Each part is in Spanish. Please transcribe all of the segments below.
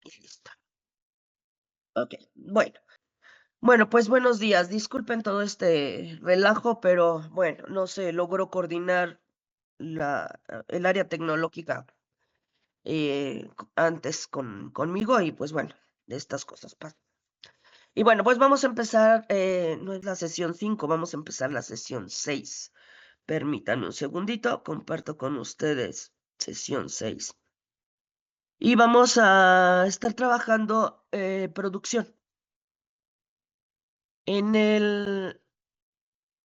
Y listo. Ok, bueno. Bueno, pues buenos días. Disculpen todo este relajo, pero bueno, no se logró coordinar el área tecnológica antes conmigo y pues bueno, estas cosas pasan. Y bueno, pues vamos a empezar, no es la sesión 5, vamos a empezar la sesión 6. Permítanme un segundito, comparto con ustedes sesión 6. Y vamos a estar trabajando producción. En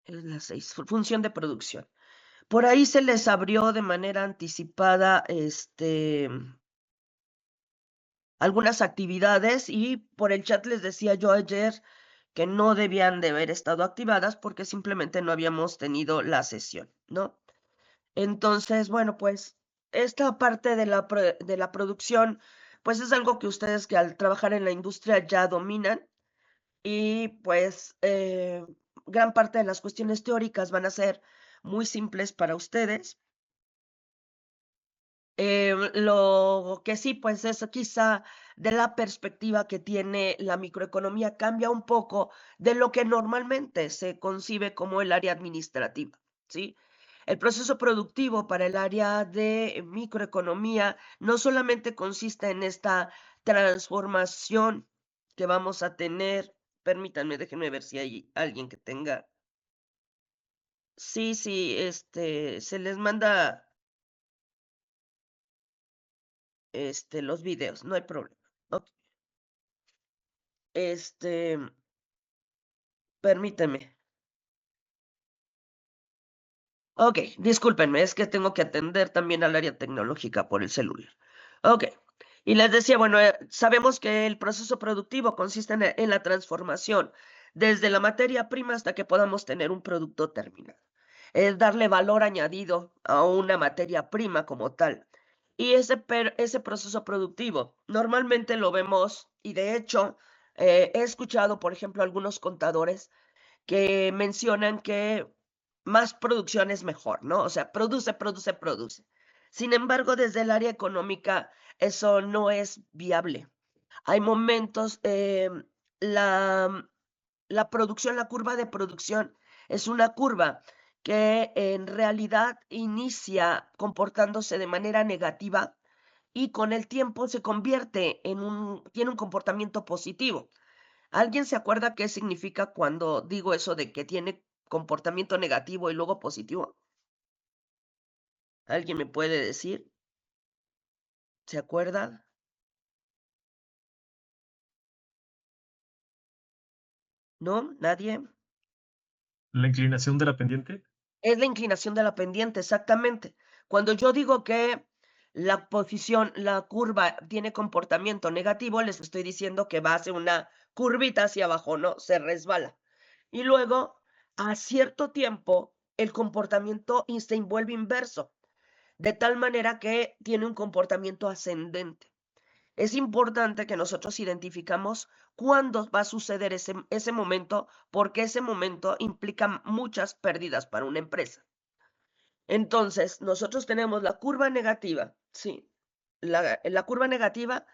la 6, función de producción. Por ahí se les abrió de manera anticipada algunas actividades y por el chat les decía yo ayer que no debían de haber estado activadas porque simplemente no habíamos tenido la sesión, ¿no? Entonces, bueno, pues esta parte de la producción, pues es algo que ustedes que al trabajar en la industria ya dominan y pues gran parte de las cuestiones teóricas van a ser muy simples para ustedes. Lo que sí, pues es quizá de la perspectiva que tiene la microeconomía cambia un poco de lo que normalmente se concibe como el área administrativa, ¿sí? El proceso productivo para el área de microeconomía no solamente consiste en esta transformación que vamos a tener. Permítanme, déjenme ver si hay alguien que tenga. Sí, sí, se les manda los videos, no hay problema. Ok, Este, permíteme. Ok, discúlpenme, es que tengo que atender también al área tecnológica por el celular. Ok, y les decía, bueno, sabemos que el proceso productivo consiste en la transformación desde la materia prima hasta que podamos tener un producto terminado. Es darle valor añadido a una materia prima como tal. Y ese proceso productivo normalmente lo vemos, y de hecho he escuchado, por ejemplo, algunos contadores que mencionan que más producción es mejor, ¿no? O sea, produce, produce, produce. Sin embargo, desde el área económica, eso no es viable. Hay momentos, la producción, la curva de producción es una curva que en realidad inicia comportándose de manera negativa y con el tiempo se convierte tiene un comportamiento positivo. ¿Alguien se acuerda qué significa cuando digo eso de que tiene comportamiento negativo y luego positivo? ¿Alguien me puede decir? ¿Se acuerda? ¿No? ¿Nadie? La inclinación de la pendiente. Es la inclinación de la pendiente, exactamente. Cuando yo digo que la posición, la curva tiene comportamiento negativo, les estoy diciendo que va a hacer una curvita hacia abajo, ¿no? Se resbala. Y luego, a cierto tiempo, el comportamiento se vuelve inverso, de tal manera que tiene un comportamiento ascendente. Es importante que nosotros identificamos cuándo va a suceder ese momento, porque ese momento implica muchas pérdidas para una empresa. Entonces, nosotros tenemos la curva negativa, sí. La curva negativa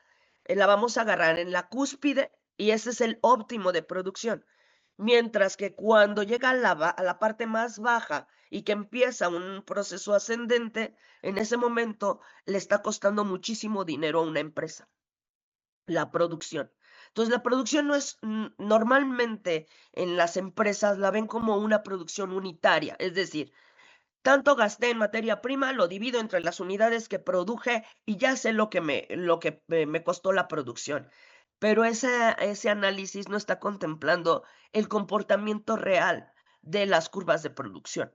la vamos a agarrar en la cúspide y ese es el óptimo de producción. Mientras que cuando llega a la parte más baja y que empieza un proceso ascendente, en ese momento le está costando muchísimo dinero a una empresa, la producción. Entonces, la producción no es, normalmente en las empresas la ven como una producción unitaria, es decir, tanto gasté en materia prima, lo divido entre las unidades que produje y ya sé lo que me costó la producción. Pero ese análisis no está contemplando el comportamiento real de las curvas de producción.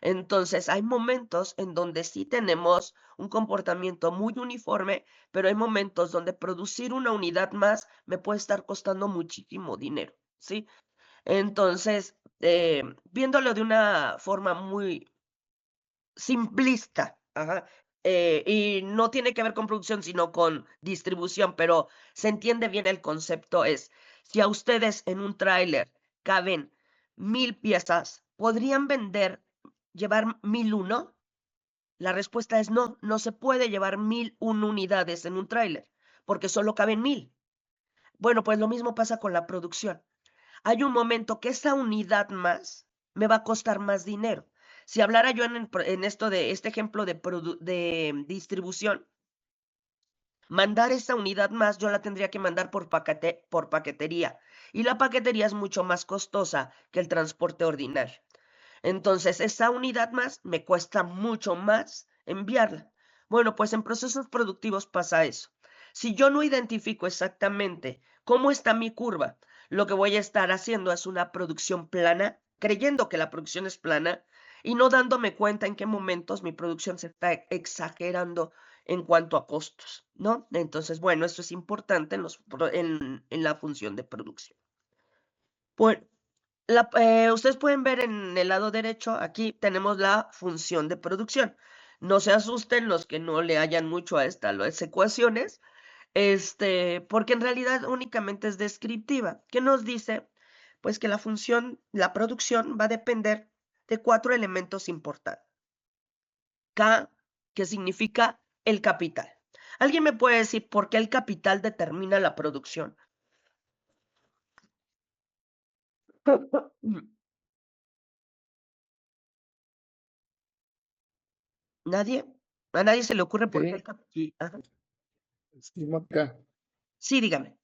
Entonces, hay momentos en donde sí tenemos un comportamiento muy uniforme, pero hay momentos donde producir una unidad más me puede estar costando muchísimo dinero, ¿sí? Entonces, viéndolo de una forma muy simplista, ajá, y no tiene que ver con producción, sino con distribución, pero se entiende bien el concepto, si a ustedes en un tráiler caben 1000 piezas, ¿podrían llevar 1001? La respuesta es no, no se puede llevar 1001 unidades en un tráiler, porque solo caben 1000. Bueno, pues lo mismo pasa con la producción. Hay un momento que esa unidad más me va a costar más dinero. Si hablara yo en esto de este ejemplo de distribución, mandar esa unidad más, yo la tendría que mandar por paquetería. Y la paquetería es mucho más costosa que el transporte ordinario. Entonces, esa unidad más me cuesta mucho más enviarla. Bueno, pues en procesos productivos pasa eso. Si yo no identifico exactamente cómo está mi curva, lo que voy a estar haciendo es una producción plana, creyendo que la producción es plana y no dándome cuenta en qué momentos mi producción se está exagerando en cuanto a costos, ¿no? Entonces, bueno, esto es importante en la función de producción. Bueno, ustedes pueden ver en el lado derecho, aquí tenemos la función de producción. No se asusten los que no le hallan mucho a las ecuaciones, porque en realidad únicamente es descriptiva. ¿Qué nos dice? Pues que la producción va a depender de 4 elementos importantes. K, que significa el capital. ¿Alguien me puede decir por qué el capital determina la producción? ¿Nadie? ¿A nadie se le ocurre por qué el Sí, capital? sí, Mónica, Sí, dígame.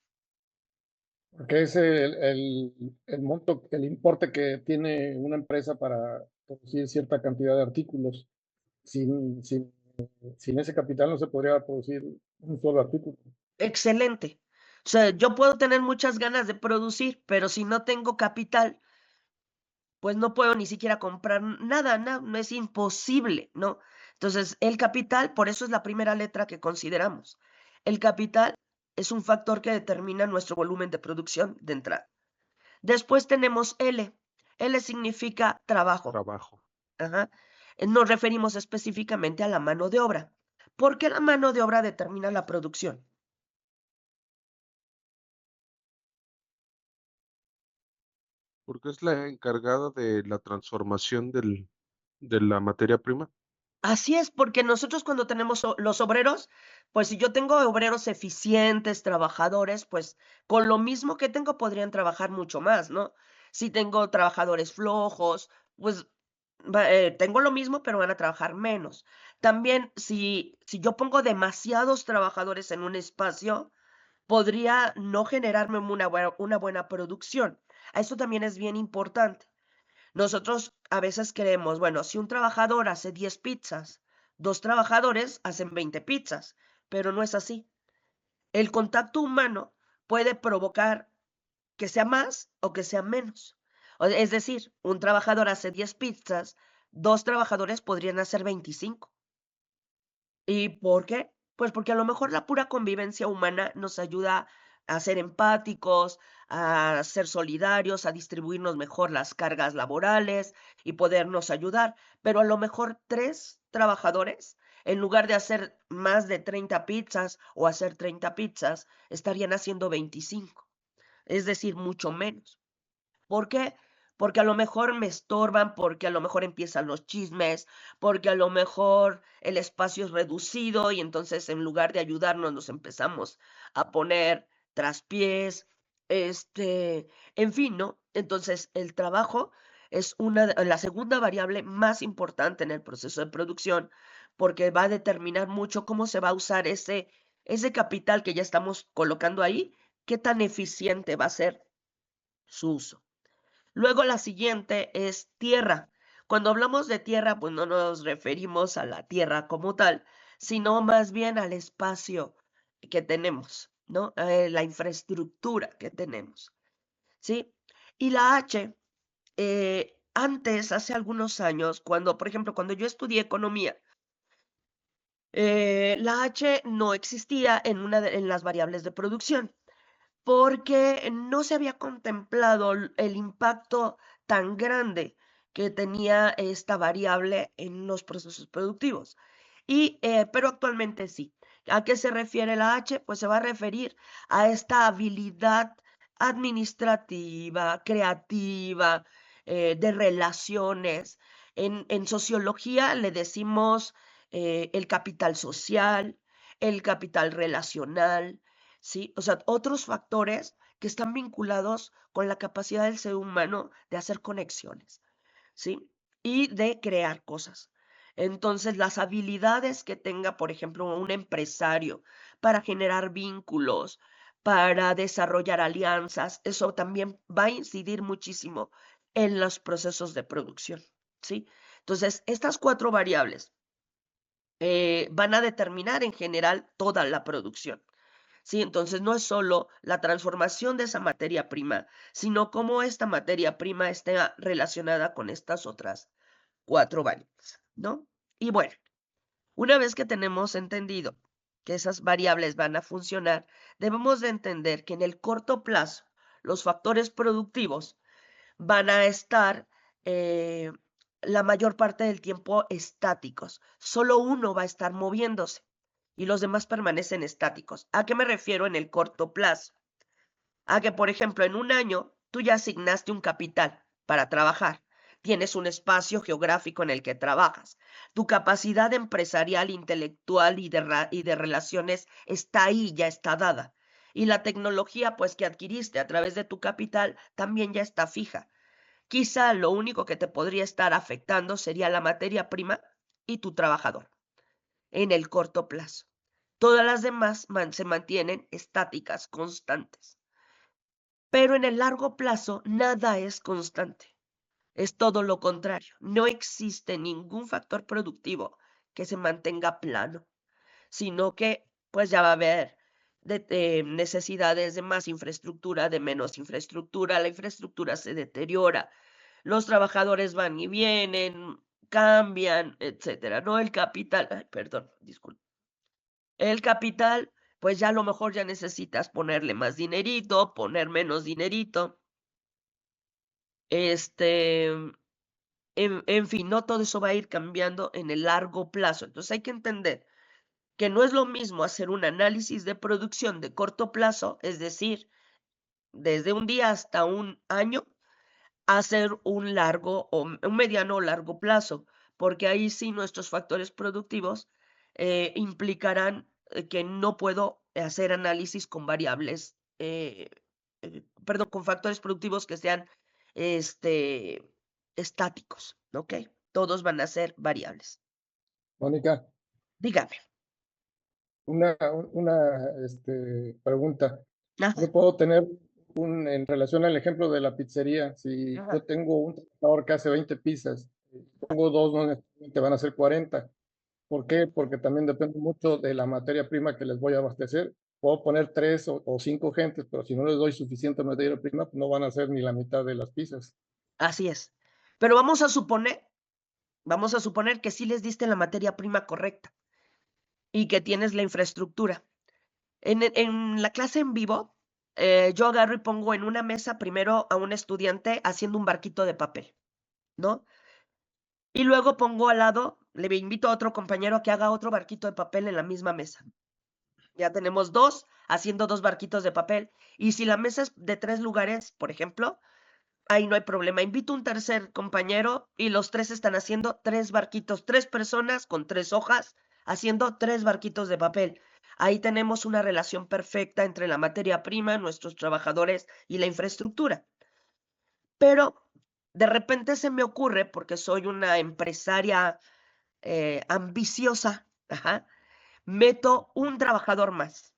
porque es el monto, el importe que tiene una empresa para producir cierta cantidad de artículos. Sin ese capital no se podría producir un solo artículo. Excelente. O sea, yo puedo tener muchas ganas de producir, pero si no tengo capital, pues no puedo ni siquiera comprar nada, no es imposible, ¿no? Entonces, el capital, por eso es la primera letra que consideramos. El capital es un factor que determina nuestro volumen de producción de entrada. Después tenemos L. L significa trabajo. Trabajo. Ajá. Nos referimos específicamente a la mano de obra. ¿Por qué la mano de obra determina la producción? Porque es la encargada de la transformación de la materia prima. Así es, porque nosotros cuando tenemos los obreros, pues si yo tengo obreros eficientes, trabajadores, pues con lo mismo que tengo podrían trabajar mucho más, ¿no? Si tengo trabajadores flojos, pues tengo lo mismo, pero van a trabajar menos. También si yo pongo demasiados trabajadores en un espacio, podría no generarme una buena producción. Eso también es bien importante. Nosotros a veces creemos, bueno, si un trabajador hace 10 pizzas, 2 trabajadores hacen 20 pizzas, pero no es así. El contacto humano puede provocar que sea más o que sea menos. Es decir, un trabajador hace 10 pizzas, 2 trabajadores podrían hacer 25. ¿Y por qué? Pues porque a lo mejor la pura convivencia humana nos ayuda a ser empáticos, a ser solidarios, a distribuirnos mejor las cargas laborales y podernos ayudar. Pero a lo mejor 3 trabajadores, en lugar de hacer más de 30 pizzas o hacer 30 pizzas, estarían haciendo 25, es decir, mucho menos. ¿Por qué? Porque a lo mejor me estorban, porque a lo mejor empiezan los chismes, porque a lo mejor el espacio es reducido y entonces en lugar de ayudarnos nos empezamos a poner traspiés, en fin, ¿no? Entonces el trabajo es la segunda variable más importante en el proceso de producción porque va a determinar mucho cómo se va a usar ese capital que ya estamos colocando ahí, qué tan eficiente va a ser su uso. Luego la siguiente es tierra. Cuando hablamos de tierra, pues no nos referimos a la tierra como tal, sino más bien al espacio que tenemos, ¿no? La infraestructura que tenemos, ¿sí? Y la H, antes, hace algunos años, por ejemplo, cuando yo estudié economía, la H no existía en las variables de producción porque no se había contemplado el impacto tan grande que tenía esta variable en los procesos productivos. Pero actualmente sí. ¿A qué se refiere la H? Pues se va a referir a esta habilidad administrativa, creativa, de relaciones. En sociología le decimos el capital social, el capital relacional, ¿sí? O sea, otros factores que están vinculados con la capacidad del ser humano de hacer conexiones, ¿sí? Y de crear cosas. Entonces, las habilidades que tenga, por ejemplo, un empresario para generar vínculos, para desarrollar alianzas, eso también va a incidir muchísimo en los procesos de producción, ¿sí? Entonces, estas 4 variables van a determinar en general toda la producción. Sí, entonces no es solo la transformación de esa materia prima, sino cómo esta materia prima está relacionada con estas otras 4 variables, ¿no? Y bueno, una vez que tenemos entendido que esas variables van a funcionar, debemos de entender que en el corto plazo los factores productivos van a estar eh, la mayor parte del tiempo estáticos. Solo uno va a estar moviéndose y los demás permanecen estáticos. ¿A qué me refiero en el corto plazo? A que, por ejemplo, en un año tú ya asignaste un capital para trabajar. Tienes un espacio geográfico en el que trabajas. Tu capacidad empresarial, intelectual y de relaciones está ahí, ya está dada. Y la tecnología, pues, que adquiriste a través de tu capital también ya está fija. Quizá lo único que te podría estar afectando sería la materia prima y tu trabajador en el corto plazo. Todas las demás se mantienen estáticas, constantes. Pero en el largo plazo nada es constante. Es todo lo contrario. No existe ningún factor productivo que se mantenga plano, sino que pues ya va a haber necesidades de más infraestructura, de menos infraestructura, la infraestructura se deteriora, los trabajadores van y vienen, cambian, etcétera, ¿no? El capital, ay, perdón, disculpe. El capital, pues ya a lo mejor ya necesitas ponerle más dinerito, poner menos dinerito. En fin, no todo eso va a ir cambiando en el largo plazo. Entonces hay que entender que no es lo mismo hacer un análisis de producción de corto plazo, es decir, desde un día hasta un año, hacer un largo o un mediano o largo plazo, porque ahí sí nuestros factores productivos implicarán que no puedo hacer análisis con variables, perdón, con factores productivos que sean estáticos, ¿ok? Todos van a ser variables. Mónica, Dígame. una pregunta. Ajá, Yo puedo tener en relación al ejemplo de la pizzería, si ajá, yo tengo un trabajador que hace 20 pizzas, pongo dos, no necesariamente van a ser 40. ¿Por qué? Porque también depende mucho de la materia prima que les voy a abastecer. Puedo poner 3 o 5 gentes, pero si no les doy suficiente materia prima, pues no van a hacer ni la mitad de las pizzas. así es. Pero vamos a suponer que sí les diste la materia prima correcta y que tienes la infraestructura. En la clase en vivo, yo agarro y pongo en una mesa primero a un estudiante haciendo un barquito de papel, ¿no? Y luego pongo al lado, le invito a otro compañero a que haga otro barquito de papel en la misma mesa. Ya tenemos 2 haciendo 2 barquitos de papel. Y si la mesa es de 3 lugares, por ejemplo, ahí no hay problema. Invito un tercer compañero y los 3 están haciendo 3 barquitos, 3 personas con 3 hojas haciendo 3 barquitos de papel. Ahí tenemos una relación perfecta entre la materia prima, nuestros trabajadores y la infraestructura. Pero de repente se me ocurre, porque soy una empresaria ambiciosa, ajá, meto un trabajador más.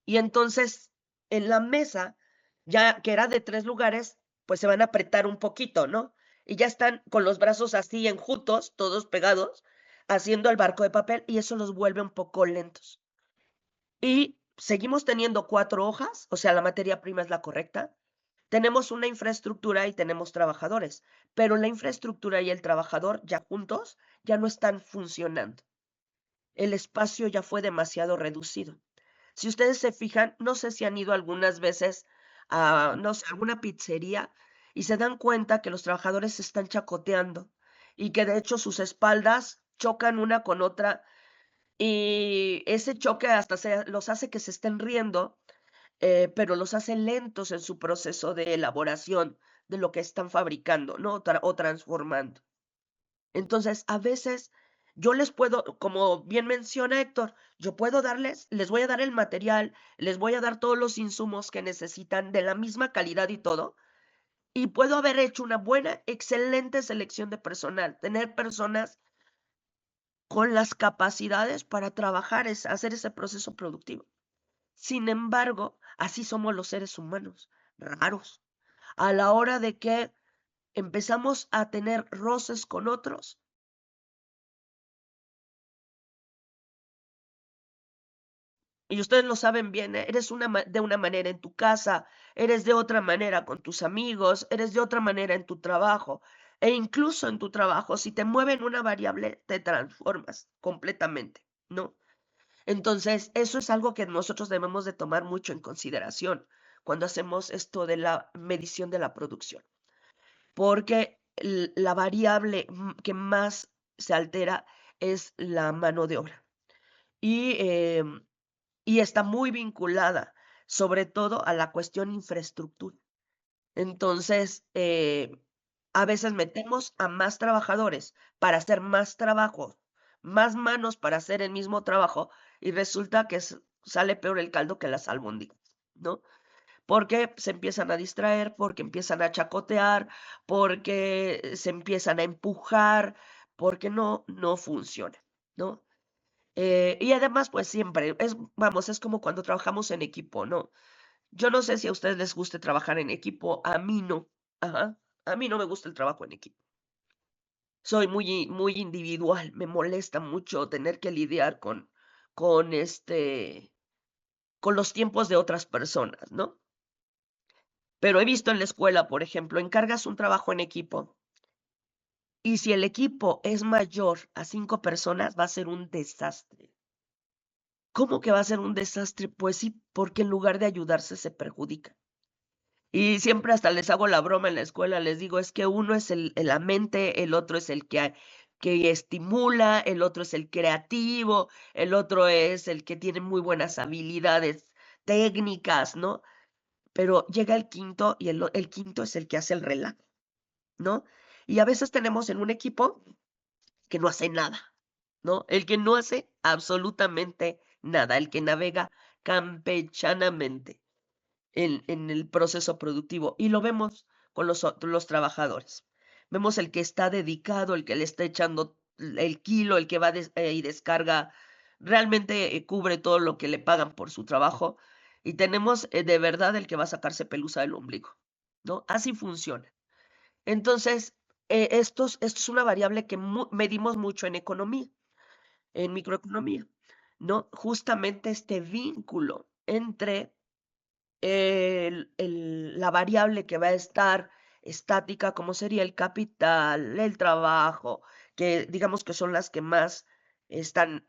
Y entonces en la mesa, ya que era de 3 lugares, pues se van a apretar un poquito, ¿no? Y ya están con los brazos así enjutos, todos pegados, haciendo el barco de papel y eso los vuelve un poco lentos. Y seguimos teniendo 4 hojas, o sea, la materia prima es la correcta. Tenemos una infraestructura y tenemos trabajadores, pero la infraestructura y el trabajador ya juntos ya no están funcionando. El espacio ya fue demasiado reducido. Si ustedes se fijan, no sé si han ido algunas veces a, no sé, alguna pizzería y se dan cuenta que los trabajadores se están chacoteando y que de hecho sus espaldas chocan una con otra y ese choque hasta los hace que se estén riendo, pero los hace lentos en su proceso de elaboración de lo que están fabricando, ¿no? O transformando. Entonces, a veces yo les puedo, como bien menciona Héctor, yo puedo les voy a dar el material, les voy a dar todos los insumos que necesitan de la misma calidad y todo, y puedo haber hecho una buena, excelente selección de personal, tener personas con las capacidades para trabajar, hacer ese proceso productivo. Sin embargo, así somos los seres humanos, raros. A la hora de que empezamos a tener roces con otros, y ustedes lo saben bien, eres de una manera en tu casa, eres de otra manera con tus amigos, eres de otra manera en tu trabajo, e incluso en tu trabajo, si te mueven una variable, te transformas completamente, ¿no? Entonces, eso es algo que nosotros debemos de tomar mucho en consideración cuando hacemos esto de la medición de la producción, porque la variable que más se altera es la mano de obra. Y está muy vinculada, sobre todo a la cuestión infraestructura. Entonces, a veces metemos a más trabajadores para hacer más trabajo, más manos para hacer el mismo trabajo, y resulta que sale peor el caldo que las albóndigas, ¿no? Porque se empiezan a distraer, porque empiezan a chacotear, porque se empiezan a empujar, porque no funciona, ¿no? Y además, pues siempre, vamos, es como cuando trabajamos en equipo, ¿no? Yo no sé si a ustedes les guste trabajar en equipo, a mí no. Ajá. A mí no me gusta el trabajo en equipo. Soy muy individual, me molesta mucho tener que lidiar con con los tiempos de otras personas, ¿no? Pero he visto en la escuela, por ejemplo, encargas un trabajo en equipo y si el equipo es mayor a 5 personas, va a ser un desastre. ¿Cómo que va a ser un desastre? Pues sí, porque en lugar de ayudarse se perjudica. Y siempre hasta les hago la broma en la escuela, les digo, es que uno es la mente, el otro es el que estimula, el otro es el creativo, el otro es el que tiene muy buenas habilidades técnicas, ¿no? Pero llega el quinto y el quinto es el que hace el relajo, ¿no? Y a veces tenemos en un equipo que no hace nada, ¿no? El que no hace absolutamente nada, el que navega campechanamente en el proceso productivo. Y lo vemos con los trabajadores. Vemos el que está dedicado, el que le está echando el kilo, el que va y descarga, realmente cubre todo lo que le pagan por su trabajo. Y tenemos de verdad el que va a sacarse pelusa del ombligo, ¿no? Así funciona. Entonces, esto es una variable que medimos mucho en economía, en microeconomía, ¿no? Justamente este vínculo entre la variable que va a estar estática, como sería el capital, el trabajo, que digamos que son las que más están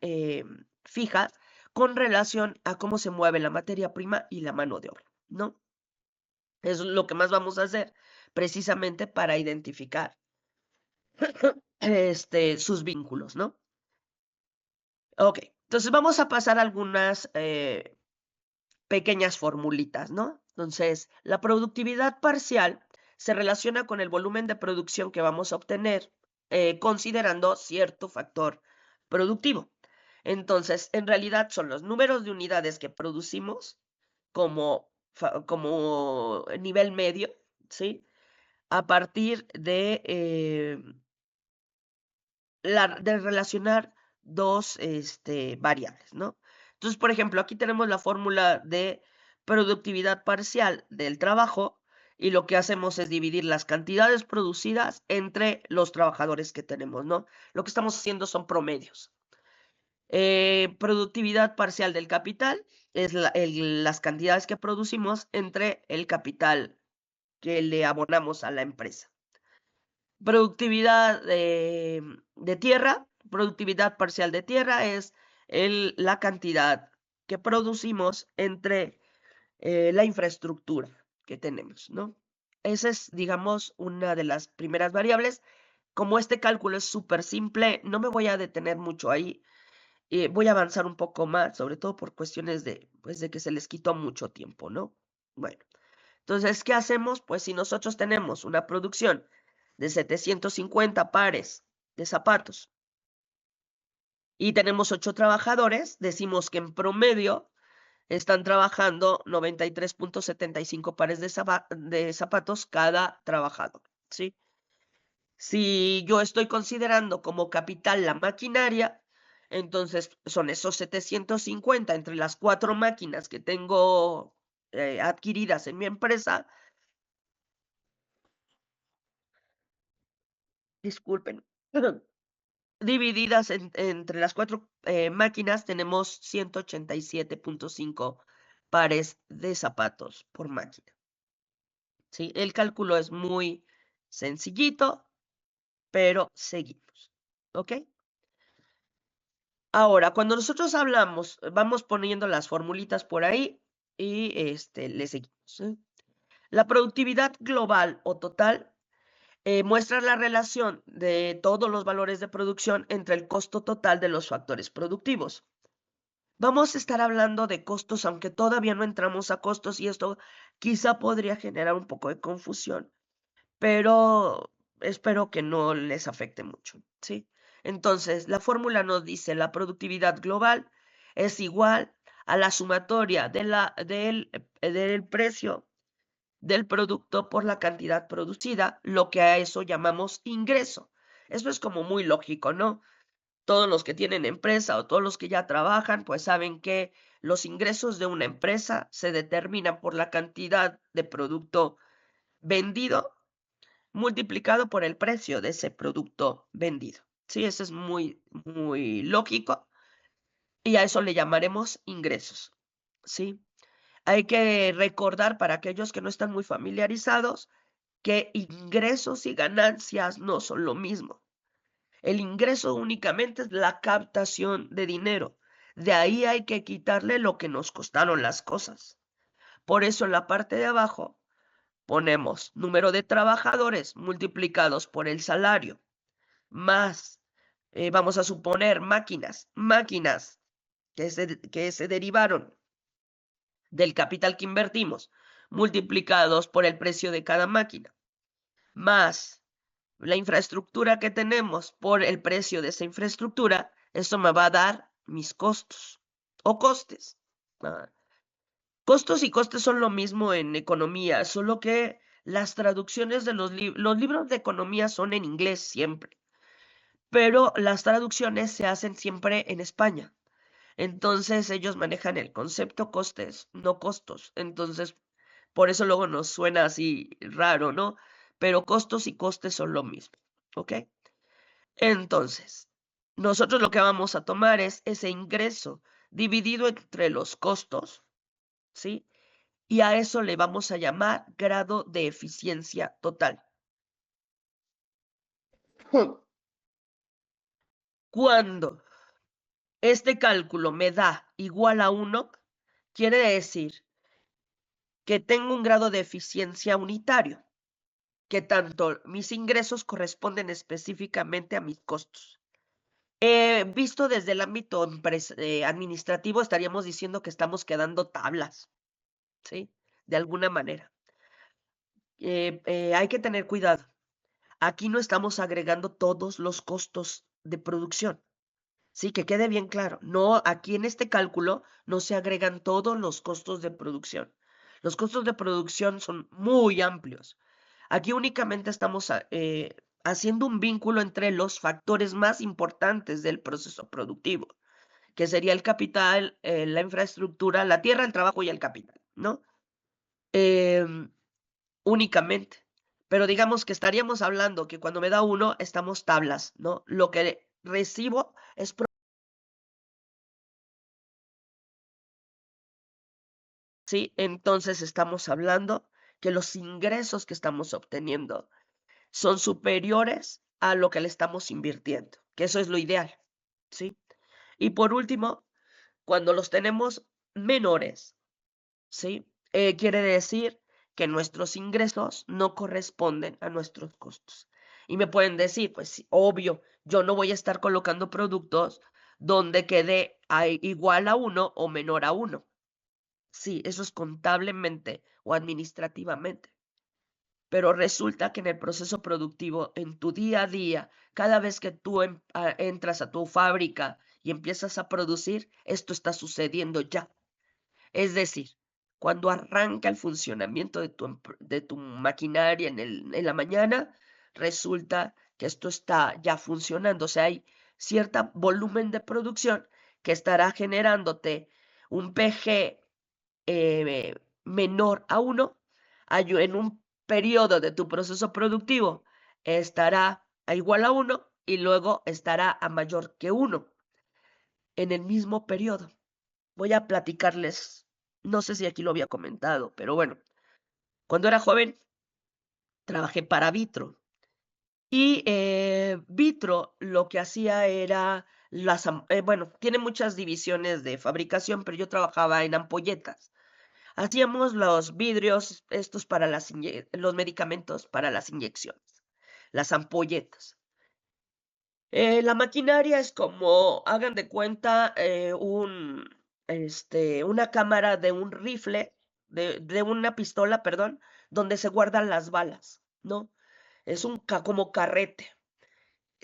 fijas con relación a cómo se mueve la materia prima y la mano de obra, ¿no? Es lo que más vamos a hacer precisamente para identificar sus vínculos, ¿no? Ok, entonces vamos a pasar algunas pequeñas formulitas, ¿no? Entonces, la productividad parcial se relaciona con el volumen de producción que vamos a obtener considerando cierto factor productivo. Entonces, en realidad son los números de unidades que producimos como nivel medio, ¿sí? A partir de relacionar dos variables, ¿no? Entonces, por ejemplo, aquí tenemos la fórmula de productividad parcial del trabajo y lo que hacemos es dividir las cantidades producidas entre los trabajadores que tenemos, ¿no? Lo que estamos haciendo son promedios. Productividad parcial del capital es las cantidades que producimos entre el capital que le abonamos a la empresa. Productividad de tierra, productividad parcial de tierra es la cantidad que producimos entre la infraestructura que tenemos, ¿no? Esa es, digamos, una de las primeras variables. Como este cálculo es súper simple, no me voy a detener mucho ahí. Voy a avanzar un poco más, sobre todo por cuestiones pues, de que se les quitó mucho tiempo, ¿no? Bueno, entonces, ¿qué hacemos? Pues si nosotros tenemos una producción de 750 pares de zapatos y tenemos 8 trabajadores, decimos que en promedio están trabajando 93.75 pares de zapatos cada trabajador, ¿sí? Si yo estoy considerando como capital la maquinaria, entonces son esos 750 entre las 4 máquinas que tengo adquiridas en mi empresa. Disculpen. Divididas entre las 4 máquinas tenemos 187.5 pares de zapatos por máquina. ¿Sí? El cálculo es muy sencillito, pero seguimos. ¿Ok? Ahora, cuando nosotros hablamos, vamos poniendo las formulitas por ahí y le seguimos. ¿Eh? La productividad global o total muestra la relación de todos los valores de producción entre el costo total de los factores productivos. Vamos a estar hablando de costos, aunque todavía no entramos a costos y esto quizá podría generar un poco de confusión, pero espero que no les afecte mucho, ¿sí? Entonces, la fórmula nos dice la productividad global es igual a la sumatoria del precio del producto por la cantidad producida, lo que a eso llamamos ingreso. Eso es como muy lógico, ¿no? Todos los que tienen empresa o todos los que ya trabajan, pues saben que los ingresos de una empresa se determinan por la cantidad de producto vendido multiplicado por el precio de ese producto vendido. Sí, eso es muy, muy lógico y a eso le llamaremos ingresos. Sí, hay que recordar para aquellos que no están muy familiarizados que ingresos y ganancias no son lo mismo. El ingreso únicamente es la captación de dinero. De ahí hay que quitarle lo que nos costaron las cosas. Por eso en la parte de abajo ponemos número de trabajadores multiplicados por el salario, más, vamos a suponer, máquinas que se derivaron del capital que invertimos, multiplicados por el precio de cada máquina, más la infraestructura que tenemos por el precio de esa infraestructura, eso me va a dar mis costos o costes. Costos y costes son lo mismo en economía, solo que las traducciones de los libros de economía son en inglés siempre, pero las traducciones se hacen siempre en España. Entonces ellos manejan el concepto costes, no costos. Entonces, por eso luego nos suena así raro, ¿no? Pero costos y costes son lo mismo, ¿ok? Entonces, nosotros lo que vamos a tomar es ese ingreso dividido entre los costos, ¿sí? Y a eso le vamos a llamar grado de eficiencia total. Cuando este cálculo me da igual a 1, quiere decir que tengo un grado de eficiencia unitario, que tanto mis ingresos corresponden específicamente a mis costos. Visto desde el ámbito administrativo, estaríamos diciendo que estamos quedando tablas, ¿sí? De alguna manera. Hay que tener cuidado. Aquí no estamos agregando todos los costos de producción. Sí, que quede bien claro. No, aquí en este cálculo no se agregan todos los costos de producción. Los costos de producción son muy amplios. Aquí únicamente estamos haciendo un vínculo entre los factores más importantes del proceso productivo, que sería el capital, la infraestructura, la tierra, el trabajo y el capital, ¿no? Únicamente. Pero digamos que estaríamos hablando que cuando me da 1, estamos tablas, ¿no? Lo que recibo es... ¿Sí? Entonces estamos hablando que los ingresos que estamos obteniendo son superiores a lo que le estamos invirtiendo, que eso es lo ideal, ¿sí? Y por último, cuando los tenemos menores, ¿sí? Quiere decir que nuestros ingresos no corresponden a nuestros costos. Y me pueden decir, pues sí, obvio, yo no voy a estar colocando productos donde quede igual a 1 o menor a 1. Sí, eso es contablemente o administrativamente. Pero resulta que en el proceso productivo, en tu día a día, cada vez que tú entras a tu fábrica y empiezas a producir, esto está sucediendo ya. Es decir, cuando arranca el funcionamiento de tu maquinaria en la mañana, resulta que esto está ya funcionando. O sea, hay cierto volumen de producción que estará generándote un PG menor a 1, en un periodo de tu proceso productivo estará a igual a 1 y luego estará a mayor que 1 en el mismo periodo. Voy a platicarles, no sé si aquí lo había comentado, pero bueno, cuando era joven trabajé para Vitro y Vitro lo que hacía era bueno, tiene muchas divisiones de fabricación, pero yo trabajaba en ampolletas. Hacíamos los vidrios estos para los medicamentos para las inyecciones, las ampolletas. La maquinaria es como, hagan de cuenta, una cámara de un rifle, de una pistola, perdón, donde se guardan las balas, ¿no? Es como carrete.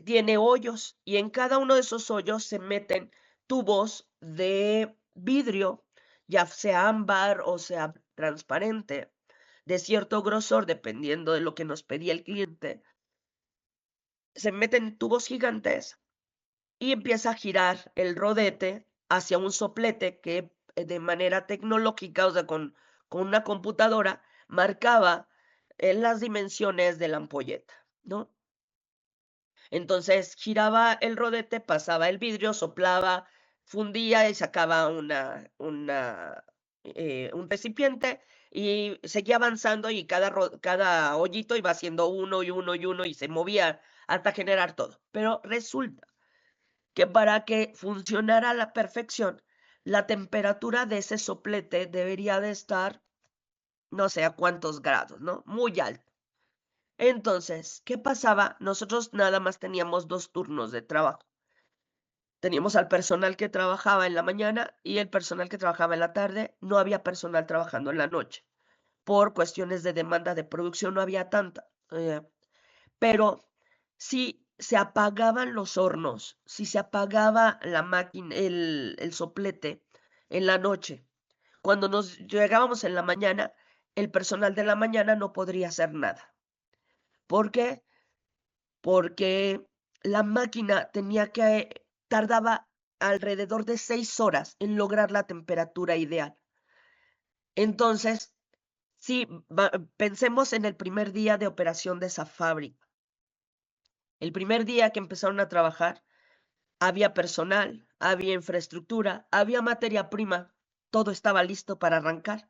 Tiene hoyos y en cada uno de esos hoyos se meten tubos de vidrio, ya sea ámbar o sea transparente, de cierto grosor, dependiendo de lo que nos pedía el cliente. Se meten tubos gigantes y empieza a girar el rodete hacia un soplete que de manera tecnológica, o sea, con una computadora, marcaba las dimensiones de la ampolleta, ¿no? Entonces giraba el rodete, pasaba el vidrio, soplaba, fundía y sacaba un recipiente y seguía avanzando y cada hoyito iba haciendo uno y uno y uno y se movía hasta generar todo. Pero resulta que para que funcionara a la perfección, la temperatura de ese soplete debería de estar, no sé a cuántos grados, ¿no? Muy alto. Entonces, ¿qué pasaba? Nosotros nada más teníamos 2 turnos de trabajo. Teníamos al personal que trabajaba en la mañana y el personal que trabajaba en la tarde. No había personal trabajando en la noche. Por cuestiones de demanda de producción no había tanta. Pero si se apagaban los hornos, si se apagaba la máquina, el soplete en la noche, cuando nos llegábamos en la mañana, el personal de la mañana no podría hacer nada. ¿Por qué? Porque la máquina tardaba alrededor de 6 horas en lograr la temperatura ideal. Entonces, sí, pensemos en el primer día de operación de esa fábrica. El primer día que empezaron a trabajar, había personal, había infraestructura, había materia prima, todo estaba listo para arrancar,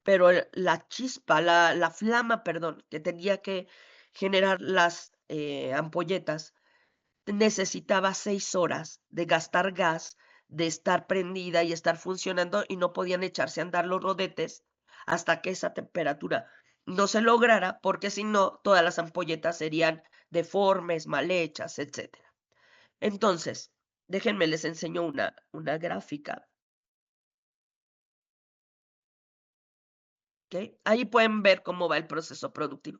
pero la chispa, la flama, perdón, que tenía que generar las ampolletas, necesitaba 6 horas de gastar gas, de estar prendida y estar funcionando y no podían echarse a andar los rodetes hasta que esa temperatura no se lograra, porque si no, todas las ampolletas serían deformes, mal hechas, etc. Entonces, déjenme les enseño una gráfica. ¿Ok? Ahí pueden ver cómo va el proceso productivo.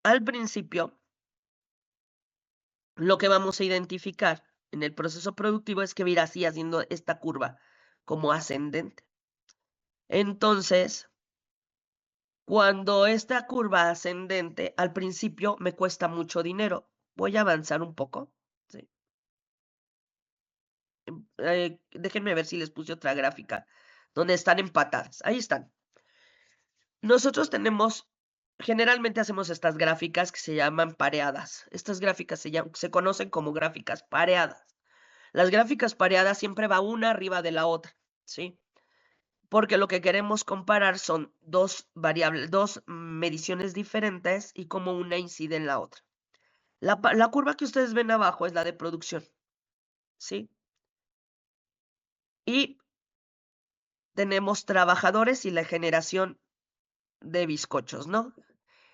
Al principio, lo que vamos a identificar en el proceso productivo es que va a ir así haciendo esta curva como ascendente. Entonces, cuando esta curva ascendente, al principio me cuesta mucho dinero. Voy a avanzar un poco. ¿Sí? Déjenme ver si les puse otra gráfica donde están empatadas. Ahí están. Nosotros generalmente hacemos estas gráficas que se llaman pareadas. Estas gráficas se conocen como gráficas pareadas. Las gráficas pareadas siempre va una arriba de la otra, ¿sí? Porque lo que queremos comparar son dos mediciones diferentes y cómo una incide en la otra. La curva que ustedes ven abajo es la de producción, ¿sí? Y tenemos trabajadores y la generación de bizcochos, ¿no?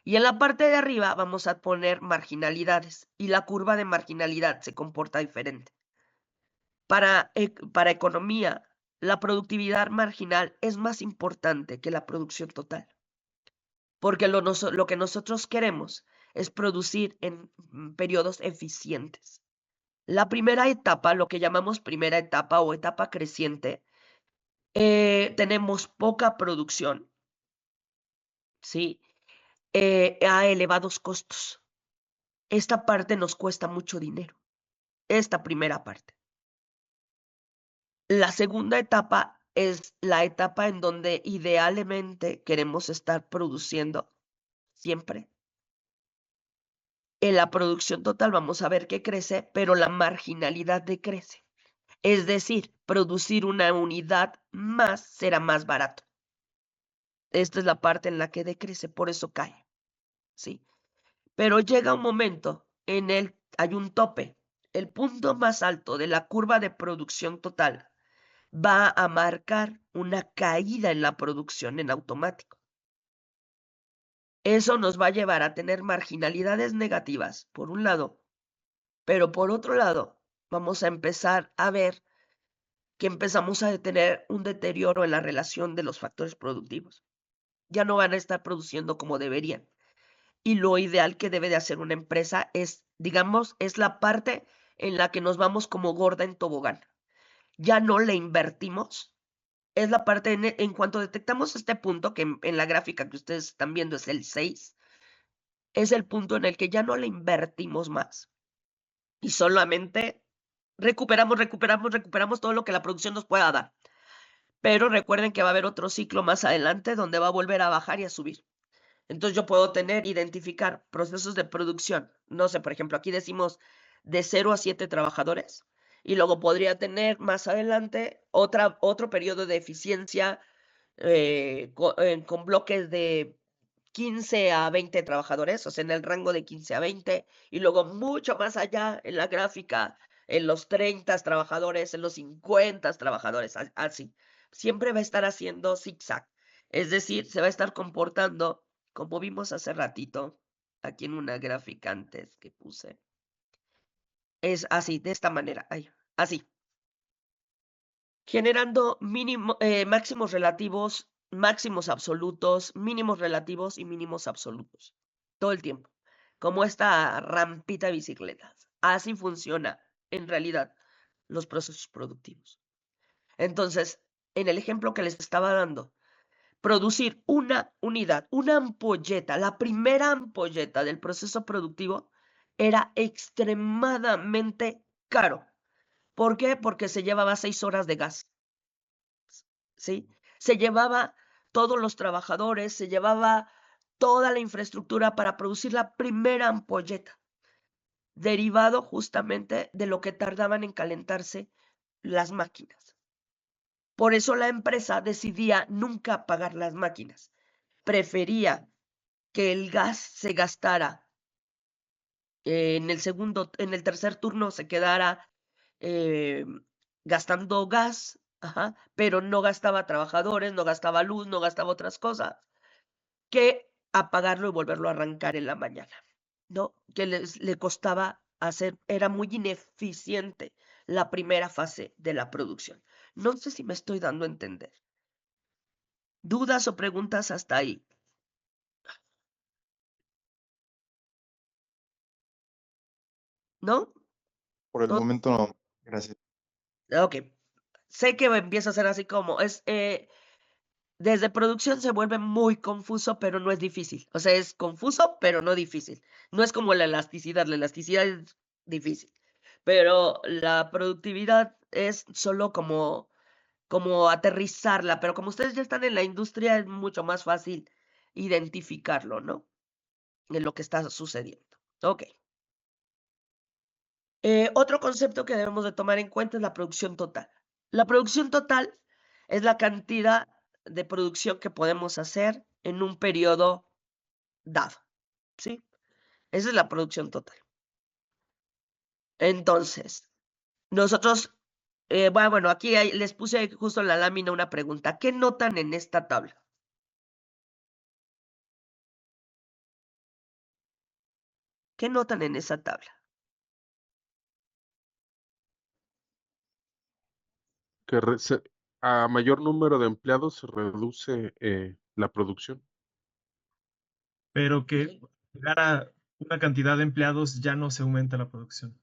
Y en la parte de arriba vamos a poner marginalidades y la curva de marginalidad se comporta diferente. Para economía, la productividad marginal es más importante que la producción total. Porque lo que nosotros queremos es producir en periodos eficientes. La primera etapa, lo que llamamos primera etapa o etapa creciente, tenemos poca producción, ¿sí? A elevados costos. Esta parte nos cuesta mucho dinero, esta primera parte. La segunda etapa es la etapa en donde idealmente queremos estar produciendo siempre. En la producción total vamos a ver que crece, pero la marginalidad decrece. Es decir, producir una unidad más será más barato. Esta es la parte en la que decrece, por eso cae, ¿sí? Pero llega un momento en el hay un tope. El punto más alto de la curva de producción total va a marcar una caída en la producción en automático. Eso nos va a llevar a tener marginalidades negativas, por un lado, pero por otro lado, vamos a empezar a ver que empezamos a tener un deterioro en la relación de los factores productivos. Ya no van a estar produciendo como deberían. Y lo ideal que debe de hacer una empresa es, digamos, es la parte en la que nos vamos como gorda en tobogán. Ya no le invertimos. Es la parte en cuanto detectamos este punto, que en la gráfica que ustedes están viendo es el 6, es el punto en el que ya no le invertimos más. Y solamente recuperamos todo lo que la producción nos pueda dar. Pero recuerden que va a haber otro ciclo más adelante donde va a volver a bajar y a subir. Entonces yo puedo identificar procesos de producción. No sé, por ejemplo, aquí decimos de 0 a 7 trabajadores. Y luego podría tener más adelante otro periodo de eficiencia con bloques de 15 a 20 trabajadores, o sea, en el rango de 15 a 20, y luego mucho más allá en la gráfica, en los 30 trabajadores, en los 50 trabajadores, así. Siempre va a estar haciendo zigzag, es decir, se va a estar comportando como vimos hace ratito, aquí en una gráfica antes que puse. Es así, de esta manera, así. Generando máximos relativos, máximos absolutos, mínimos relativos y mínimos absolutos. Todo el tiempo. Como esta rampita de bicicletas. Así funciona, en realidad, los procesos productivos. Entonces, en el ejemplo que les estaba dando, producir una unidad, una ampolleta, la primera ampolleta del proceso productivo, era extremadamente caro. ¿Por qué? Porque se llevaba 6 horas de gas. ¿Sí? Se llevaba todos los trabajadores, se llevaba toda la infraestructura para producir la primera ampolleta, derivado justamente de lo que tardaban en calentarse las máquinas. Por eso la empresa decidía nunca apagar las máquinas. Prefería que el gas se gastara en el tercer turno se quedara eh, gastando gas, pero no gastaba trabajadores, no gastaba luz, no gastaba otras cosas, que apagarlo y volverlo a arrancar en la mañana, ¿no? Que le costaba hacer, era muy ineficiente la primera fase de la producción. No sé si me estoy dando a entender. ¿Dudas o preguntas hasta ahí? ¿No? Por el ¿Todo? momento no, gracias. Ok. Sé que empieza a ser así como desde producción se vuelve muy confuso, pero no es difícil. O sea, es confuso, pero no difícil. No es como la elasticidad es difícil. Pero la productividad es solo como aterrizarla. Pero como ustedes ya están en la industria, es mucho más fácil identificarlo, ¿no? En lo que está sucediendo. Ok. Otro concepto que debemos de tomar en cuenta es la producción total. La producción total es la cantidad de producción que podemos hacer en un periodo dado, ¿sí? Esa es la producción total. Entonces, nosotros, bueno, aquí les puse justo en la lámina una pregunta. ¿Qué notan en esta tabla? ¿Qué notan en esa tabla? Que a mayor número de empleados se reduce la producción. Pero que Ok. llegar a una cantidad de empleados ya no se aumenta la producción.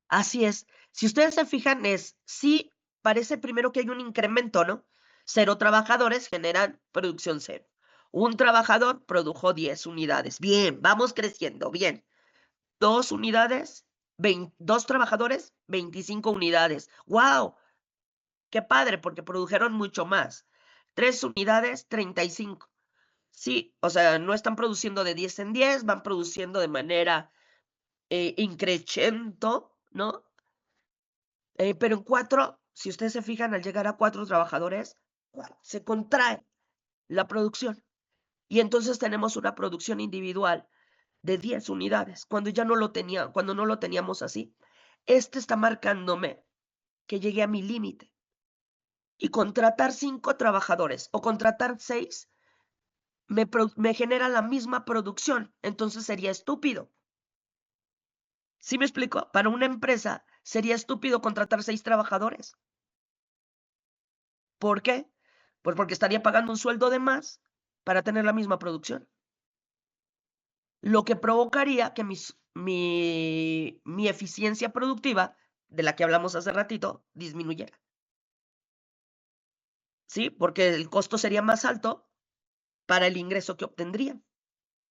Así es. Si ustedes se fijan, sí parece primero que hay un incremento, ¿no? 0 trabajadores generan producción 0. Un trabajador produjo 10 unidades. Bien, vamos creciendo, bien. 2 unidades, 2 trabajadores, 25 unidades. ¡Wow! ¡Qué padre! Porque produjeron mucho más. 3 unidades, 35. Sí, o sea, no están produciendo de 10 en 10, van produciendo de manera increchento, ¿no? Pero en 4, si ustedes se fijan, al llegar a 4 trabajadores, se contrae la producción. Y entonces tenemos una producción individual de 10 unidades, cuando no lo teníamos así. Este está marcándome que llegué a mi límite. Y contratar 5 trabajadores o contratar 6 me genera la misma producción. Entonces sería estúpido. ¿Sí me explico? Para una empresa sería estúpido contratar 6 trabajadores. ¿Por qué? Pues porque estaría pagando un sueldo de más para tener la misma producción. Lo que provocaría que mi eficiencia productiva, de la que hablamos hace ratito, disminuyera. ¿Sí? Porque el costo sería más alto para el ingreso que obtendría,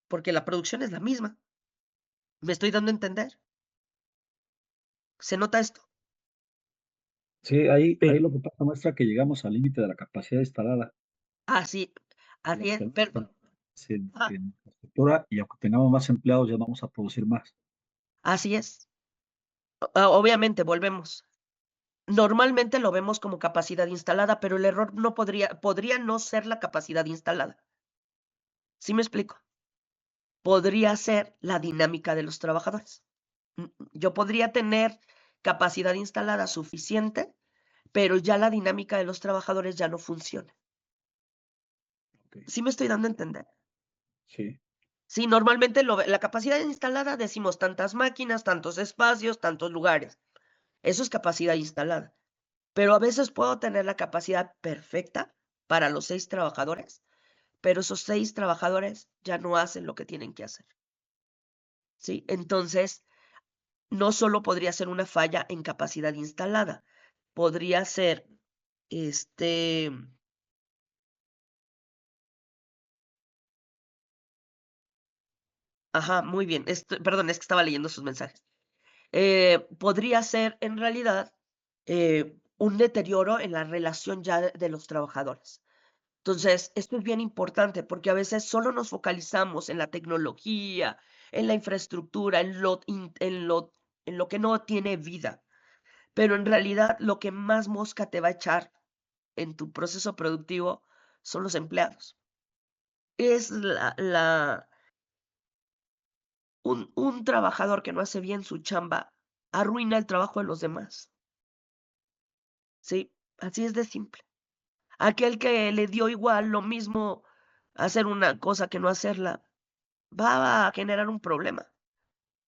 porque la producción es la misma. ¿Me estoy dando a entender? ¿Se nota esto? Sí, ahí Sí. lo que pasa muestra que llegamos al límite de la capacidad instalada. Así es, Tenemos perdón. en infraestructura y aunque tengamos más empleados ya vamos a producir más. Así es. Obviamente, volvemos. Normalmente lo vemos como capacidad instalada, pero el error no podría no ser la capacidad instalada. ¿Sí me explico? Podría ser la dinámica de los trabajadores. Yo podría tener capacidad instalada suficiente, pero ya la dinámica de los trabajadores ya no funciona. Ok, ¿Sí me estoy dando a entender? sí, Sí, normalmente la capacidad instalada decimos tantas máquinas, tantos espacios, tantos lugares. Eso es capacidad instalada. Pero a veces puedo tener la capacidad perfecta para los 6 trabajadores, pero esos 6 trabajadores ya no hacen lo que tienen que hacer. ¿Sí? Entonces, no solo podría ser una falla en capacidad instalada, podría ser, ajá, muy bien, perdón, es que estaba leyendo sus mensajes. Podría ser en realidad un deterioro en la relación ya de los trabajadores. Entonces, esto es bien importante porque a veces solo nos focalizamos en la tecnología, en la infraestructura, en lo que no tiene vida. Pero en realidad lo que más mosca te va a echar en tu proceso productivo son los empleados. Es un trabajador que no hace bien su chamba arruina el trabajo de los demás. Sí, así es de simple. Aquel que le dio igual lo mismo hacer una cosa que no hacerla, va a generar un problema.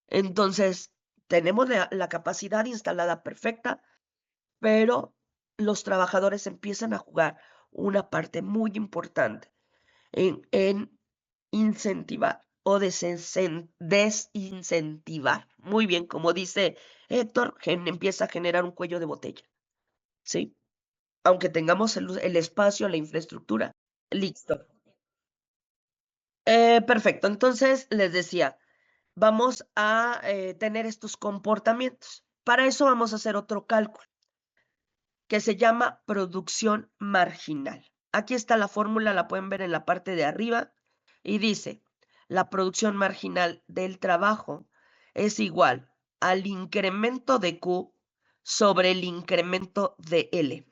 Entonces, tenemos la capacidad instalada perfecta, pero los trabajadores empiezan a jugar una parte muy importante en incentivar o desincentivar. Muy bien, como dice Héctor, empieza a generar un cuello de botella, ¿sí? Aunque tengamos el espacio, la infraestructura. Listo. Perfecto. Entonces, les decía, vamos a tener estos comportamientos. Para eso vamos a hacer otro cálculo que se llama producción marginal. Aquí está la fórmula, la pueden ver en la parte de arriba y dice, la producción marginal del trabajo es igual al incremento de Q sobre el incremento de L.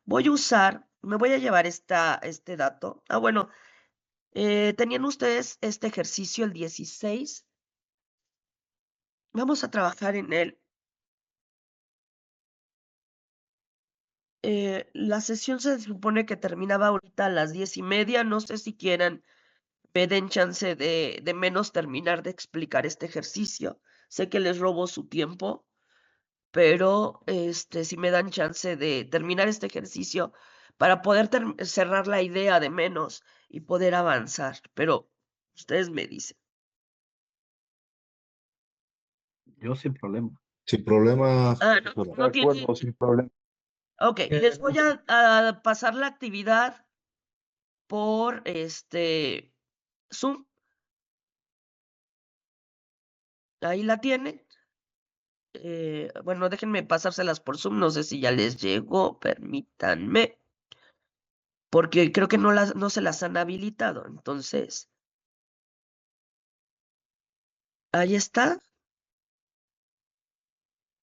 Me voy a llevar este dato. Bueno, tenían ustedes este ejercicio el 16. Vamos a trabajar en él. La sesión se supone que terminaba ahorita a las 10:30. No sé si quieran, me den chance de menos terminar de explicar este ejercicio. Sé que les robo su tiempo, pero si me dan chance de terminar este ejercicio para poder cerrar la idea de menos y poder avanzar. Pero ustedes me dicen. Yo sin problema. Sin problema, Ah, no, profesora. De no tiene. acuerdo, sin problema. Ok, les voy a pasar la actividad por Zoom. Ahí la tienen. Bueno, déjenme pasárselas por Zoom. No sé si ya les llegó. Permítanme. Porque creo que no se las han habilitado. Entonces, ahí está.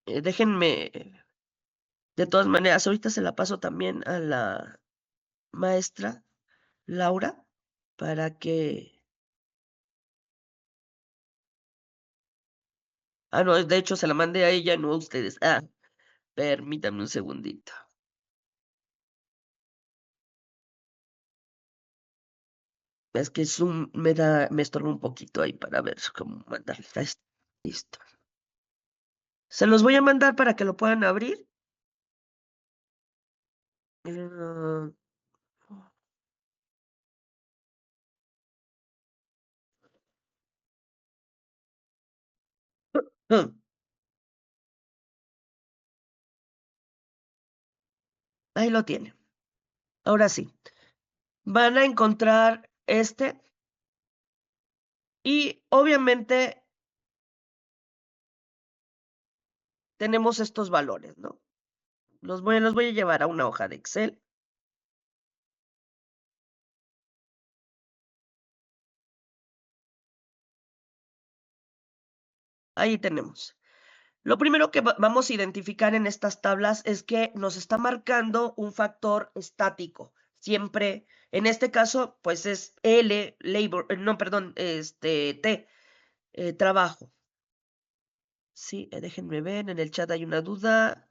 Déjenme. De todas maneras, ahorita se la paso también a la maestra Laura para que. Ah, no, de hecho se la mandé a ella, no a ustedes. Ah, permítanme un segundito. Es que Zoom me estorba un poquito ahí para ver cómo mandarle. Listo. Se los voy a mandar para que lo puedan abrir. Eh, Ahí lo tienen. Ahora sí. Van a encontrar y obviamente tenemos estos valores, ¿no? Los voy a llevar a una hoja de Excel. Ahí tenemos. Lo primero que vamos a identificar en estas tablas es que nos está marcando un factor estático. Siempre, en este caso, pues es L, labor, no, perdón, T, trabajo. Sí, déjenme ver, en el chat hay una duda.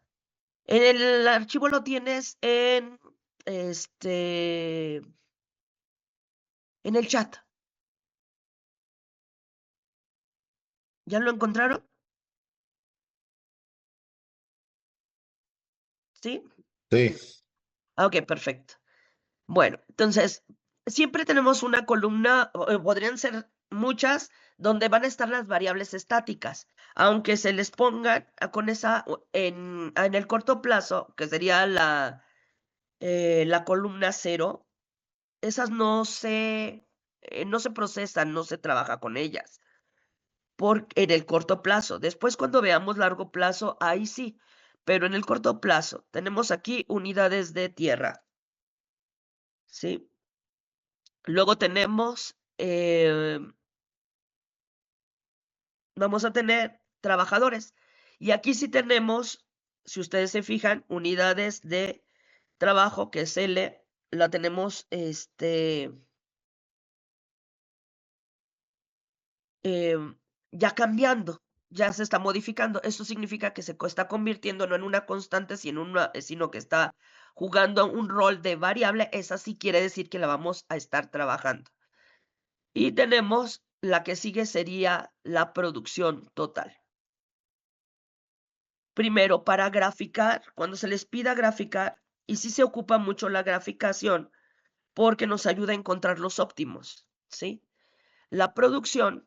En el archivo lo tienes en el chat. ¿Ya lo encontraron? ¿Sí? Sí, Ok, perfecto. Bueno, entonces, siempre tenemos una columna, podrían ser muchas, donde van a estar las variables estáticas, aunque se les pongan con esa en el corto plazo, que sería la columna 0, esas no se procesan, no se trabaja con ellas en el corto plazo. Después, cuando veamos largo plazo, ahí sí, pero en el corto plazo tenemos aquí unidades de tierra, ¿sí? Luego tenemos, vamos a tener trabajadores. Y aquí sí tenemos, si ustedes se fijan, unidades de trabajo, que es L, la tenemos ya cambiando, ya se está modificando. Esto significa que se está convirtiendo no en una constante, sino que está jugando un rol de variable. Esa sí quiere decir que la vamos a estar trabajando. Y tenemos la que sigue sería la producción total. Primero, para graficar, cuando se les pida graficar, y sí se ocupa mucho la graficación porque nos ayuda a encontrar los óptimos, ¿sí? La producción,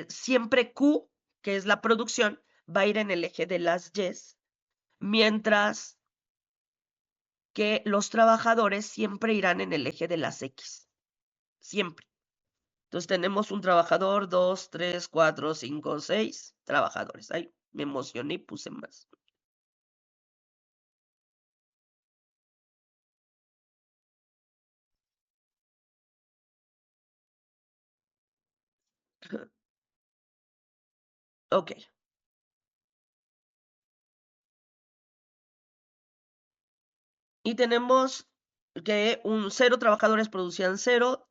siempre Q, que es la producción, va a ir en el eje de las Y's, mientras que los trabajadores siempre irán en el eje de las X, siempre. Entonces tenemos un trabajador, 2, 3, 4, 5, 6 trabajadores. Ay, me emocioné y puse más. Ok. Y tenemos que 0 trabajadores producían 0,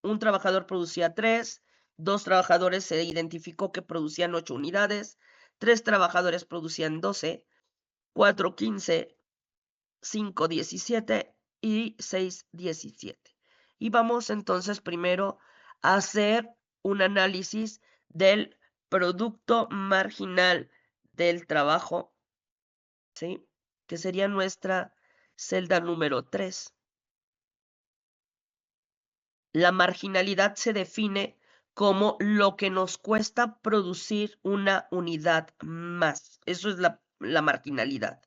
un trabajador producía 3, 2 trabajadores se identificó que producían 8 unidades, 3 trabajadores producían 12, 4, 15, 5, 17 y 6, 17. Y vamos entonces primero a hacer un análisis del producto marginal del trabajo, ¿sí? Que sería nuestra celda número 3. La marginalidad se define como lo que nos cuesta producir una unidad más. Eso es la marginalidad.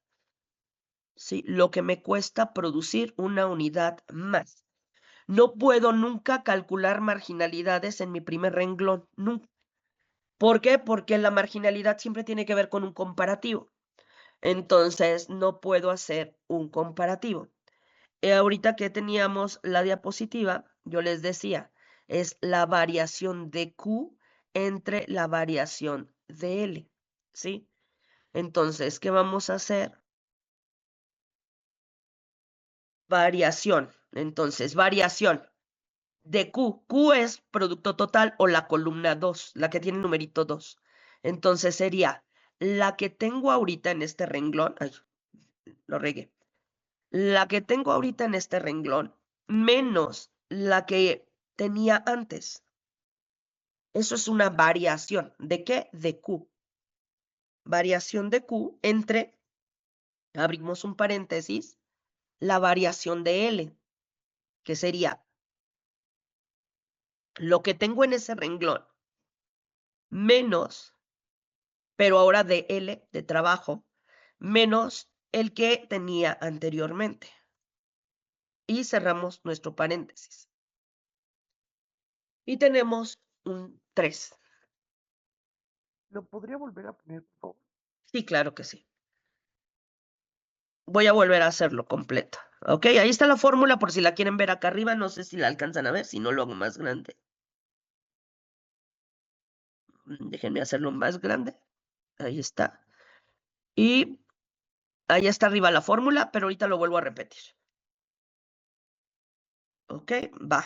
¿Sí? Lo que me cuesta producir una unidad más. No puedo nunca calcular marginalidades en mi primer renglón. Nunca. ¿Por qué? Porque la marginalidad siempre tiene que ver con un comparativo. Entonces, no puedo hacer un comparativo. Ahorita que teníamos la diapositiva, yo les decía, es la variación de Q entre la variación de L, ¿sí? Entonces, ¿qué vamos a hacer? Variación. Entonces, variación de Q. Q es producto total o la columna 2, la que tiene numerito 2. Entonces, sería la que tengo ahorita en este renglón. Ay, lo regué. La que tengo ahorita en este renglón menos la que tenía antes. Eso es una variación. ¿De qué? De Q. Variación de Q entre, abrimos un paréntesis, la variación de L, que sería lo que tengo en ese renglón menos, pero ahora de L, de trabajo, menos el que tenía anteriormente. Y cerramos nuestro paréntesis. Y tenemos un 3. ¿Lo podría volver a poner, por favor? Sí, claro que sí. Voy a volver a hacerlo completo. Ok, ahí está la fórmula por si la quieren ver acá arriba. No sé si la alcanzan a ver, si no lo hago más grande. Déjenme hacerlo más grande. Ahí está. Y ahí está arriba la fórmula, pero ahorita lo vuelvo a repetir. Ok, va.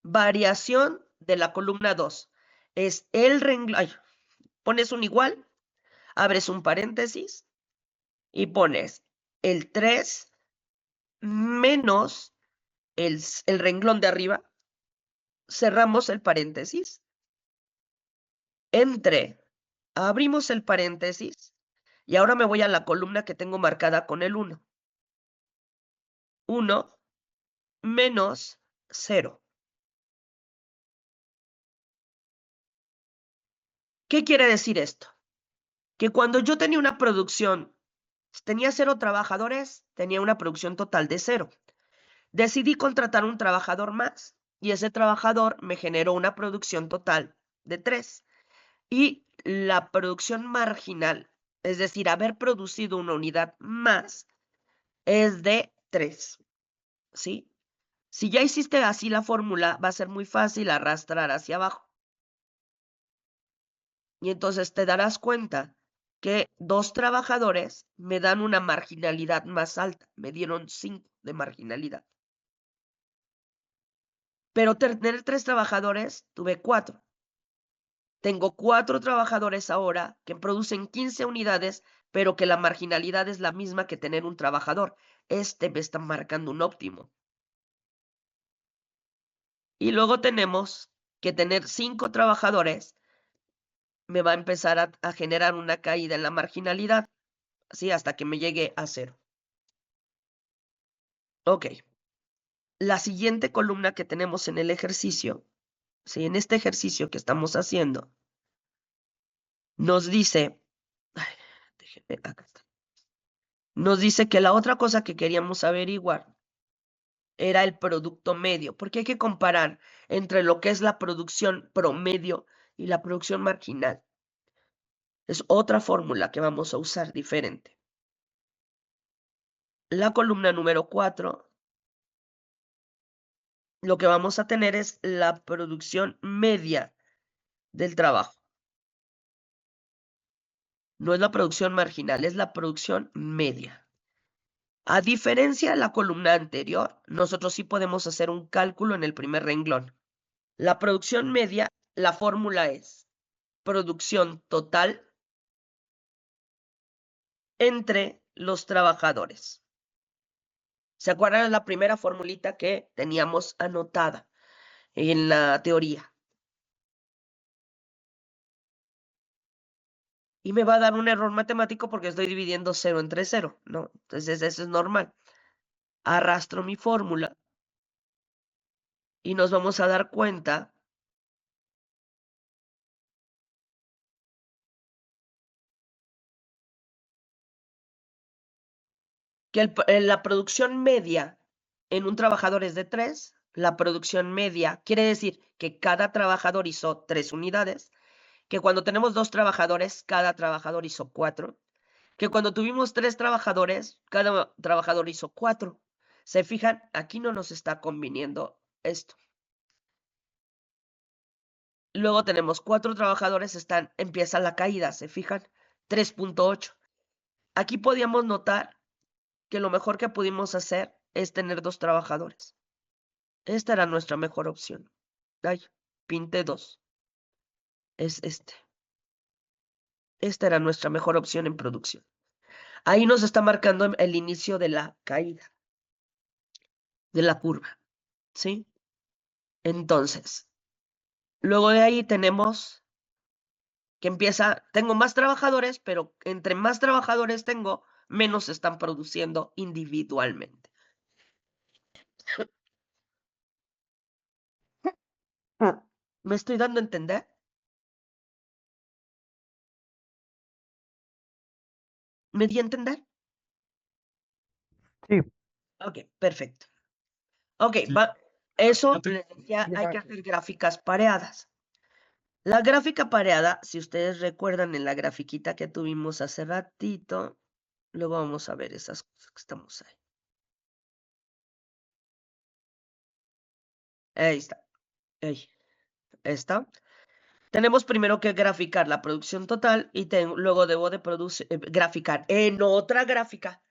Variación de la columna 2. Es el renglón. Pones un igual, abres un paréntesis y pones el 3 menos el renglón de arriba. Cerramos el paréntesis. Entre, abrimos el paréntesis y ahora me voy a la columna que tengo marcada con el 1. 1 menos 0. ¿Qué quiere decir esto? Que cuando yo tenía una producción, tenía 0 trabajadores, tenía una producción total de 0. Decidí contratar un trabajador más y ese trabajador me generó una producción total de 3. Y la producción marginal, es decir, haber producido una unidad más, es de 3. ¿Sí? Si ya hiciste así la fórmula, va a ser muy fácil arrastrar hacia abajo. Y entonces te darás cuenta que 2 trabajadores me dan una marginalidad más alta. Me dieron 5 de marginalidad. Pero tener 3 trabajadores, tuve 4. Tengo 4 trabajadores ahora que producen 15 unidades, pero que la marginalidad es la misma que tener un trabajador. Este me está marcando un óptimo. Y luego tenemos que tener 5 trabajadores me va a empezar a generar una caída en la marginalidad, ¿sí? Hasta que me llegue a 0. Ok. La siguiente columna que tenemos en el ejercicio, ¿sí? En este ejercicio que estamos haciendo, nos dice, ay, déjenme, acá está. Nos dice que la otra cosa que queríamos averiguar era el producto medio, porque hay que comparar entre lo que es la producción promedio y la producción marginal. Es otra fórmula que vamos a usar diferente. La columna número 4, lo que vamos a tener es la producción media del trabajo. No es la producción marginal, es la producción media. A diferencia de la columna anterior, nosotros sí podemos hacer un cálculo en el primer renglón. La producción media, la fórmula es producción total entre los trabajadores. ¿Se acuerdan de la primera formulita que teníamos anotada en la teoría? Y me va a dar un error matemático porque estoy dividiendo 0 entre 0, ¿no? Entonces eso es normal. Arrastro mi fórmula y nos vamos a dar cuenta que la producción media en un trabajador es de 3. La producción media quiere decir que cada trabajador hizo 3 unidades, que cuando tenemos 2 trabajadores, cada trabajador hizo 4, que cuando tuvimos 3 trabajadores, cada trabajador hizo 4. ¿Se fijan? Aquí no nos está conviniendo esto. Luego tenemos 4 trabajadores, empieza la caída, ¿se fijan? 3.8. Aquí podíamos notar que lo mejor que pudimos hacer es tener 2 trabajadores. Esta era nuestra mejor opción. Ay, pinté 2. Es este. Esta era nuestra mejor opción en producción. Ahí nos está marcando el inicio de la caída, de la curva, ¿sí? Entonces, luego de ahí tenemos que tengo más trabajadores, pero entre más trabajadores tengo, menos se están produciendo individualmente. ¿Me estoy dando a entender? ¿Me di a entender? Sí. Ok, perfecto. Ok, Sí. eso Yo te- les decía, hay que hacer gráficas pareadas. La gráfica pareada, si ustedes recuerdan en la grafiquita que tuvimos hace ratito, luego vamos a ver esas cosas que estamos ahí. Ahí está. Ahí está. Tenemos primero que graficar la producción total y luego debo de graficar en otra gráfica.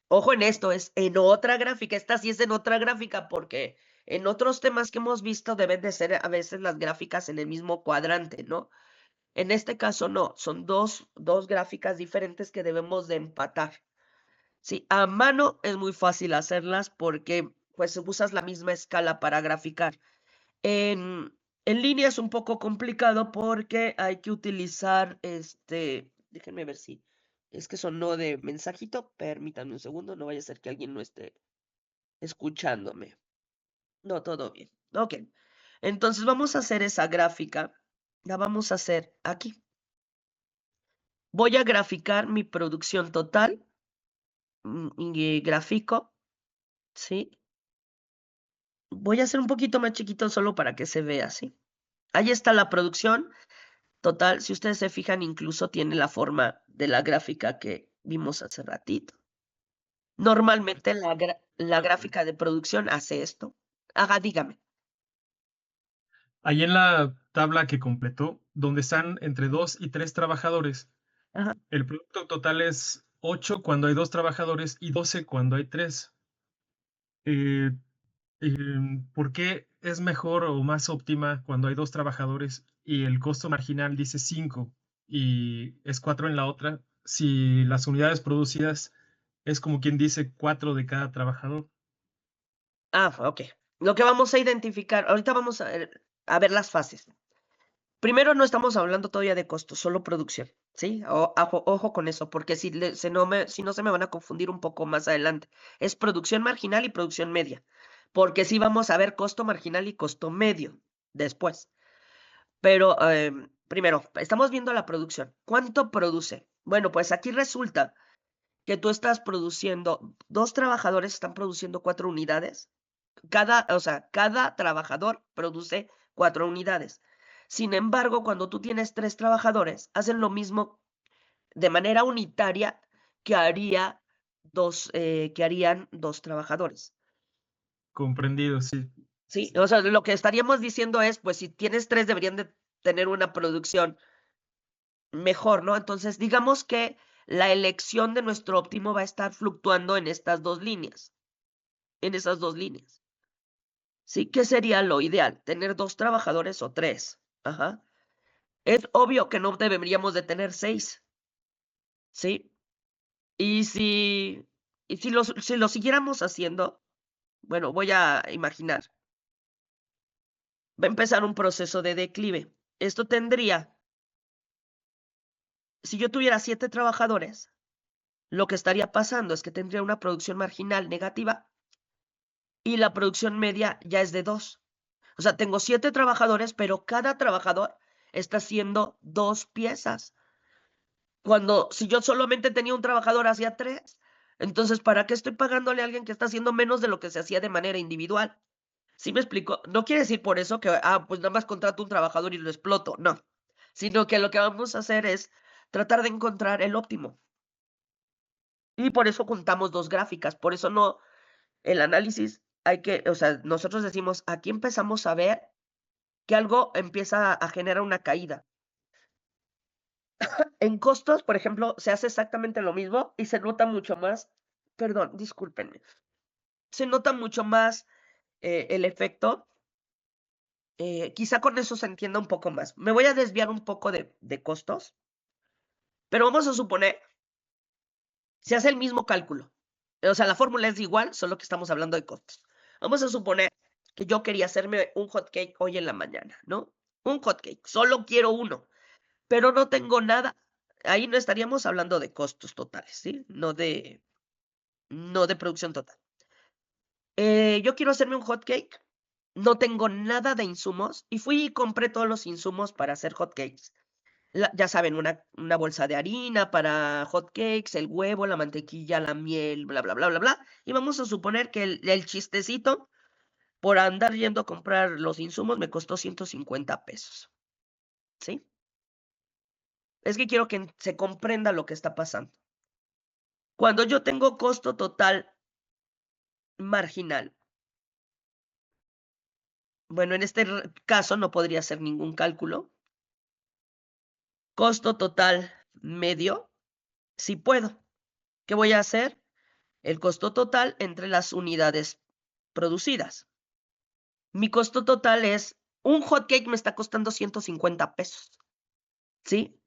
Ojo en esto, es en otra gráfica. Esta sí es en otra gráfica porque en otros temas que hemos visto deben de ser a veces las gráficas en el mismo cuadrante, ¿no? En este caso no, son dos gráficas diferentes que debemos de empatar. Sí, a mano es muy fácil hacerlas porque pues usas la misma escala para graficar. En línea es un poco complicado porque hay que utilizar déjenme ver si es que sonó de mensajito, permítanme un segundo, no vaya a ser que alguien no esté escuchándome. No, todo bien. Ok, entonces vamos a hacer esa gráfica, la vamos a hacer aquí. Voy a graficar mi producción total y grafico, ¿sí? Voy a hacer un poquito más chiquito solo para que se vea, ¿sí? Ahí está la producción total. Si ustedes se fijan, incluso tiene la forma de la gráfica que vimos hace ratito. Normalmente la gráfica de producción hace esto. Dígame. Ahí en la tabla que completó, donde están entre 2 y 3 trabajadores, Ajá. el producto total es 8 cuando hay 2 trabajadores y 12 cuando hay 3. ¿Por qué es mejor o más óptima cuando hay 2 trabajadores y el costo marginal dice 5 y es 4 en la otra? Si las unidades producidas es como quien dice 4 de cada trabajador. Ok. Lo que vamos a identificar, ahorita vamos a ver las fases. Primero no estamos hablando todavía de costos, solo producción, ¿sí? Ojo con eso, porque si no se me van a confundir un poco más adelante. Es producción marginal y producción media, porque sí vamos a ver costo marginal y costo medio después. Pero primero, estamos viendo la producción. ¿Cuánto produce? Bueno, pues aquí resulta que tú estás produciendo, 2 trabajadores están produciendo 4 unidades. Cada trabajador produce 4 unidades. Sin embargo, cuando tú tienes 3 trabajadores, hacen lo mismo de manera unitaria que harían 2 trabajadores. Comprendido, sí. Sí, o sea, lo que estaríamos diciendo es, pues si tienes 3 deberían de tener una producción mejor, ¿no? Entonces, digamos que la elección de nuestro óptimo va a estar fluctuando en estas 2 líneas, en esas 2 líneas. Sí, ¿qué sería lo ideal? ¿Tener 2 trabajadores o 3? Ajá. Es obvio que no deberíamos de tener 6, ¿sí? Y si lo siguiéramos haciendo, bueno, voy a imaginar, va a empezar un proceso de declive. Esto tendría, si yo tuviera 7 trabajadores, lo que estaría pasando es que tendría una producción marginal negativa y la producción media ya es de 2. O sea, tengo 7 trabajadores, pero cada trabajador está haciendo 2 piezas. Cuando si yo solamente tenía un trabajador, hacía 3. Entonces, ¿para qué estoy pagándole a alguien que está haciendo menos de lo que se hacía de manera individual? ¿Sí me explico? No quiere decir por eso que, pues nada más contrato un trabajador y lo exploto, no. Sino que lo que vamos a hacer es tratar de encontrar el óptimo. Y por eso juntamos 2 gráficas, por eso no, el análisis hay que, o sea, nosotros decimos, aquí empezamos a ver que algo empieza a generar una caída. En costos, por ejemplo, se hace exactamente lo mismo y se nota mucho más, perdón, discúlpenme, se nota mucho más el efecto. Quizá con eso se entienda un poco más. Me voy a desviar un poco de costos, pero vamos a suponer, se hace el mismo cálculo. O sea, la fórmula es igual, solo que estamos hablando de costos. Vamos a suponer que yo quería hacerme un hot cake hoy en la mañana, ¿no? Un hot cake, solo quiero uno, pero no tengo nada. Ahí no estaríamos hablando de costos totales, ¿sí? No de producción total. Yo quiero hacerme un hot cake, no tengo nada de insumos y fui y compré todos los insumos para hacer hot cakes. Ya saben, una bolsa de harina para hot cakes, el huevo, la mantequilla, la miel, bla, bla, bla, bla, bla. Y vamos a suponer que el chistecito por andar yendo a comprar los insumos me costó 150 pesos. ¿Sí? Es que quiero que se comprenda lo que está pasando. Cuando yo tengo costo total marginal, bueno, en este caso no podría hacer ningún cálculo. Costo total medio, sí puedo. ¿Qué voy a hacer? El costo total entre las unidades producidas. Mi costo total es, un hot cake me está costando 150 pesos. ¿Sí?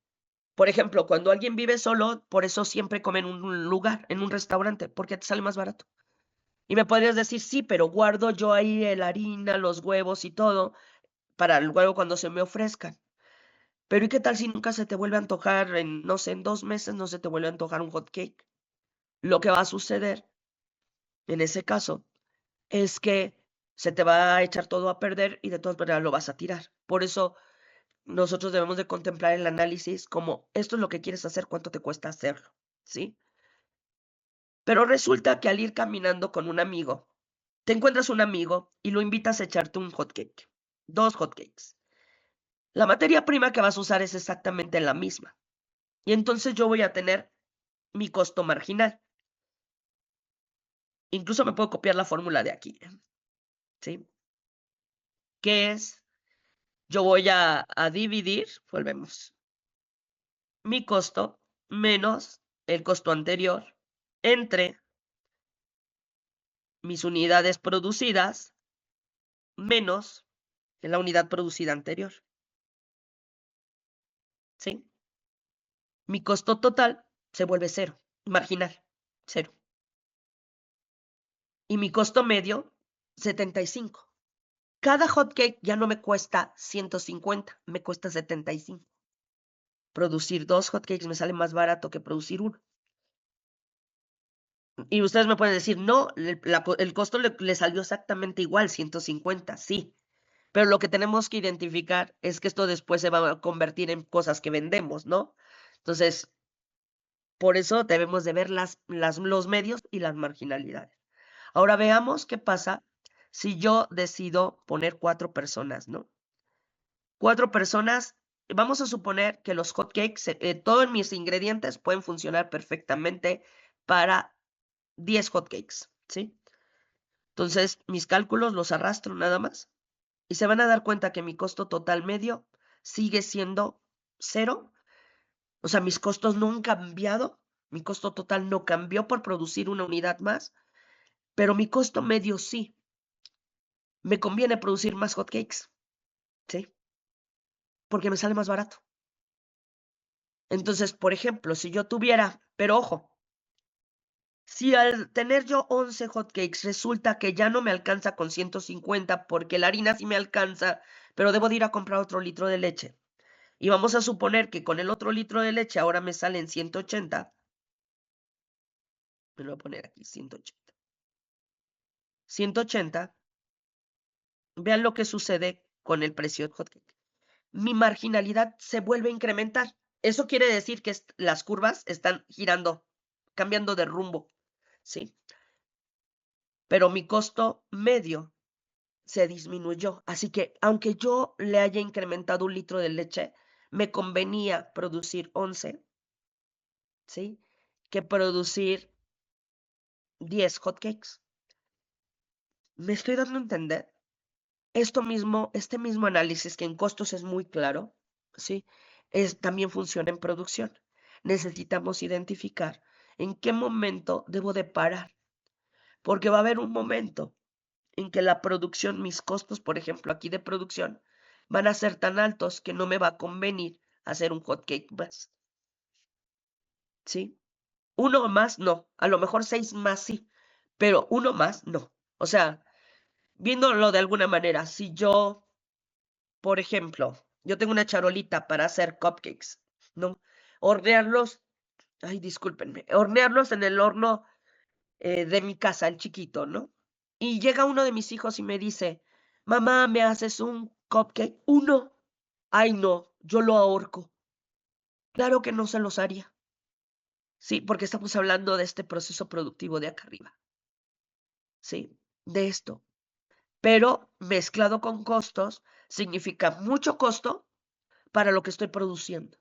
Por ejemplo, cuando alguien vive solo, por eso siempre come en un lugar, en un restaurante, porque te sale más barato. Y me podrías decir, sí, pero guardo yo ahí la harina, los huevos y todo, para luego cuando se me ofrezcan. Pero ¿y qué tal si nunca se te vuelve a antojar, no sé, en 2 meses no se te vuelve a antojar un hot cake? Lo que va a suceder, en ese caso, es que se te va a echar todo a perder y de todas maneras lo vas a tirar. Por eso nosotros debemos de contemplar el análisis como esto es lo que quieres hacer, cuánto te cuesta hacerlo, ¿sí? Pero resulta que al ir caminando con un amigo, te encuentras un amigo y lo invitas a echarte un hot cake, 2 hot cakes. La materia prima que vas a usar es exactamente la misma. Y entonces yo voy a tener mi costo marginal. Incluso me puedo copiar la fórmula de aquí, ¿sí? Que es, yo voy a dividir, volvemos, mi costo menos el costo anterior entre mis unidades producidas menos la unidad producida anterior, ¿sí? Mi costo total se vuelve 0, marginal, 0. Y mi costo medio, 75. Cada hot cake ya no me cuesta 150, me cuesta 75. Producir 2 hot cakes me sale más barato que producir uno. Y ustedes me pueden decir, no, el costo le salió exactamente igual, 150, sí. Pero lo que tenemos que identificar es que esto después se va a convertir en cosas que vendemos, ¿no? Entonces, por eso debemos de ver los medios y las marginalidades. Ahora veamos qué pasa si yo decido poner 4 personas, ¿no? 4 personas, vamos a suponer que los hot cakes, todos mis ingredientes pueden funcionar perfectamente para 10 hot cakes, ¿sí? Entonces, mis cálculos los arrastro nada más y se van a dar cuenta que mi costo total medio sigue siendo 0. O sea, mis costos no han cambiado. Mi costo total no cambió por producir una unidad más, pero mi costo medio sí. Me conviene producir más hot cakes, ¿sí? Porque me sale más barato. Entonces, por ejemplo, si yo tuviera, pero ojo, si al tener yo 11 hot cakes resulta que ya no me alcanza con 150 porque la harina sí me alcanza, pero debo de ir a comprar otro litro de leche. Y vamos a suponer que con el otro litro de leche ahora me salen 180. Me lo voy a poner aquí, 180. 180. vean lo que sucede con el precio del hotcake. Mi marginalidad se vuelve a incrementar. Eso quiere decir que las curvas están girando, cambiando de rumbo, ¿sí? Pero mi costo medio se disminuyó. Así que aunque yo le haya incrementado 1 litro de leche, me convenía producir 11, ¿sí? Que producir 10 hotcakes. ¿Me estoy dando a entender? Este mismo análisis que en costos es muy claro, ¿sí? También funciona en producción. Necesitamos identificar en qué momento debo de parar, porque va a haber un momento en que la producción, mis costos, por ejemplo, aquí de producción, van a ser tan altos que no me va a convenir hacer un hot cake más, ¿sí? 1 más, no. A lo mejor 6 más, sí, pero 1 más, no. O sea, viéndolo de alguna manera, si yo, por ejemplo, yo tengo una charolita para hacer cupcakes, ¿no? Hornearlos, ay, discúlpenme, hornearlos en el horno de mi casa, el chiquito, ¿no? Y llega uno de mis hijos y me dice, mamá, ¿me haces un cupcake? 1. Ay, no, yo lo ahorco. Claro que no se los haría. Sí, porque estamos hablando de este proceso productivo de acá arriba. Sí, de esto. Pero mezclado con costos, significa mucho costo para lo que estoy produciendo.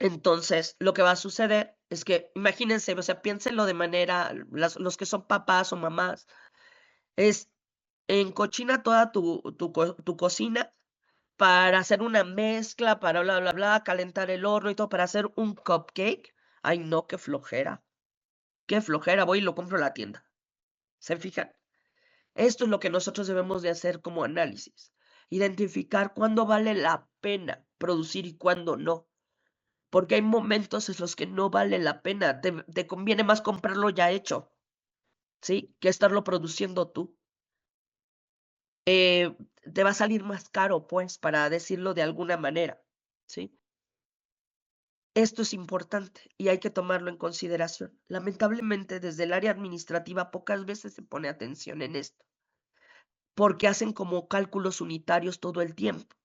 Entonces, lo que va a suceder es que, imagínense, o sea, piénsenlo de manera, los que son papás o mamás, es encochina toda tu cocina para hacer una mezcla, para bla, bla, bla, calentar el horno y todo, para hacer un cupcake. Ay, no, qué flojera. Qué flojera, voy y lo compro en la tienda. ¿Se fijan? Esto es lo que nosotros debemos de hacer como análisis. Identificar cuándo vale la pena producir y cuándo no. Porque hay momentos en los que no vale la pena. Te conviene más comprarlo ya hecho, ¿sí? Que estarlo produciendo tú. Te va a salir más caro, pues, para decirlo de alguna manera, ¿sí? Esto es importante y hay que tomarlo en consideración. Lamentablemente, desde el área administrativa pocas veces se pone atención en esto, porque hacen como cálculos unitarios todo el tiempo,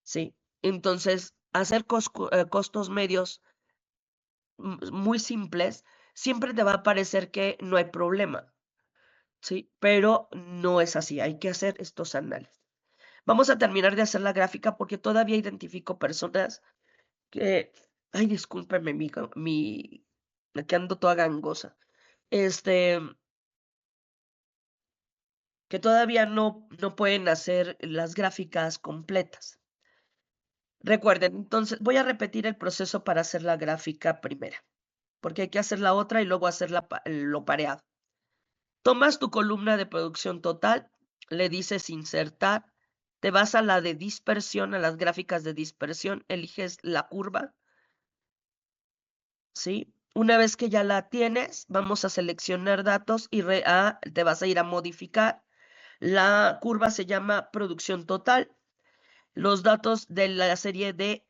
¿sí? Entonces, hacer costos medios muy simples, siempre te va a parecer que no hay problema, ¿sí? Pero no es así, hay que hacer estos análisis. Vamos a terminar de hacer la gráfica porque todavía identifico personas que, ay, discúlpenme, que ando toda gangosa, que todavía no pueden hacer las gráficas completas. Recuerden, entonces, voy a repetir el proceso para hacer la gráfica primera, porque hay que hacer la otra y luego hacer lo pareado. Tomas tu columna de producción total, le dices insertar, te vas a la de dispersión, a las gráficas de dispersión, eliges la curva, ¿sí? Una vez que ya la tienes, vamos a seleccionar datos y te vas a ir a modificar. La curva se llama producción total. Los datos de la serie de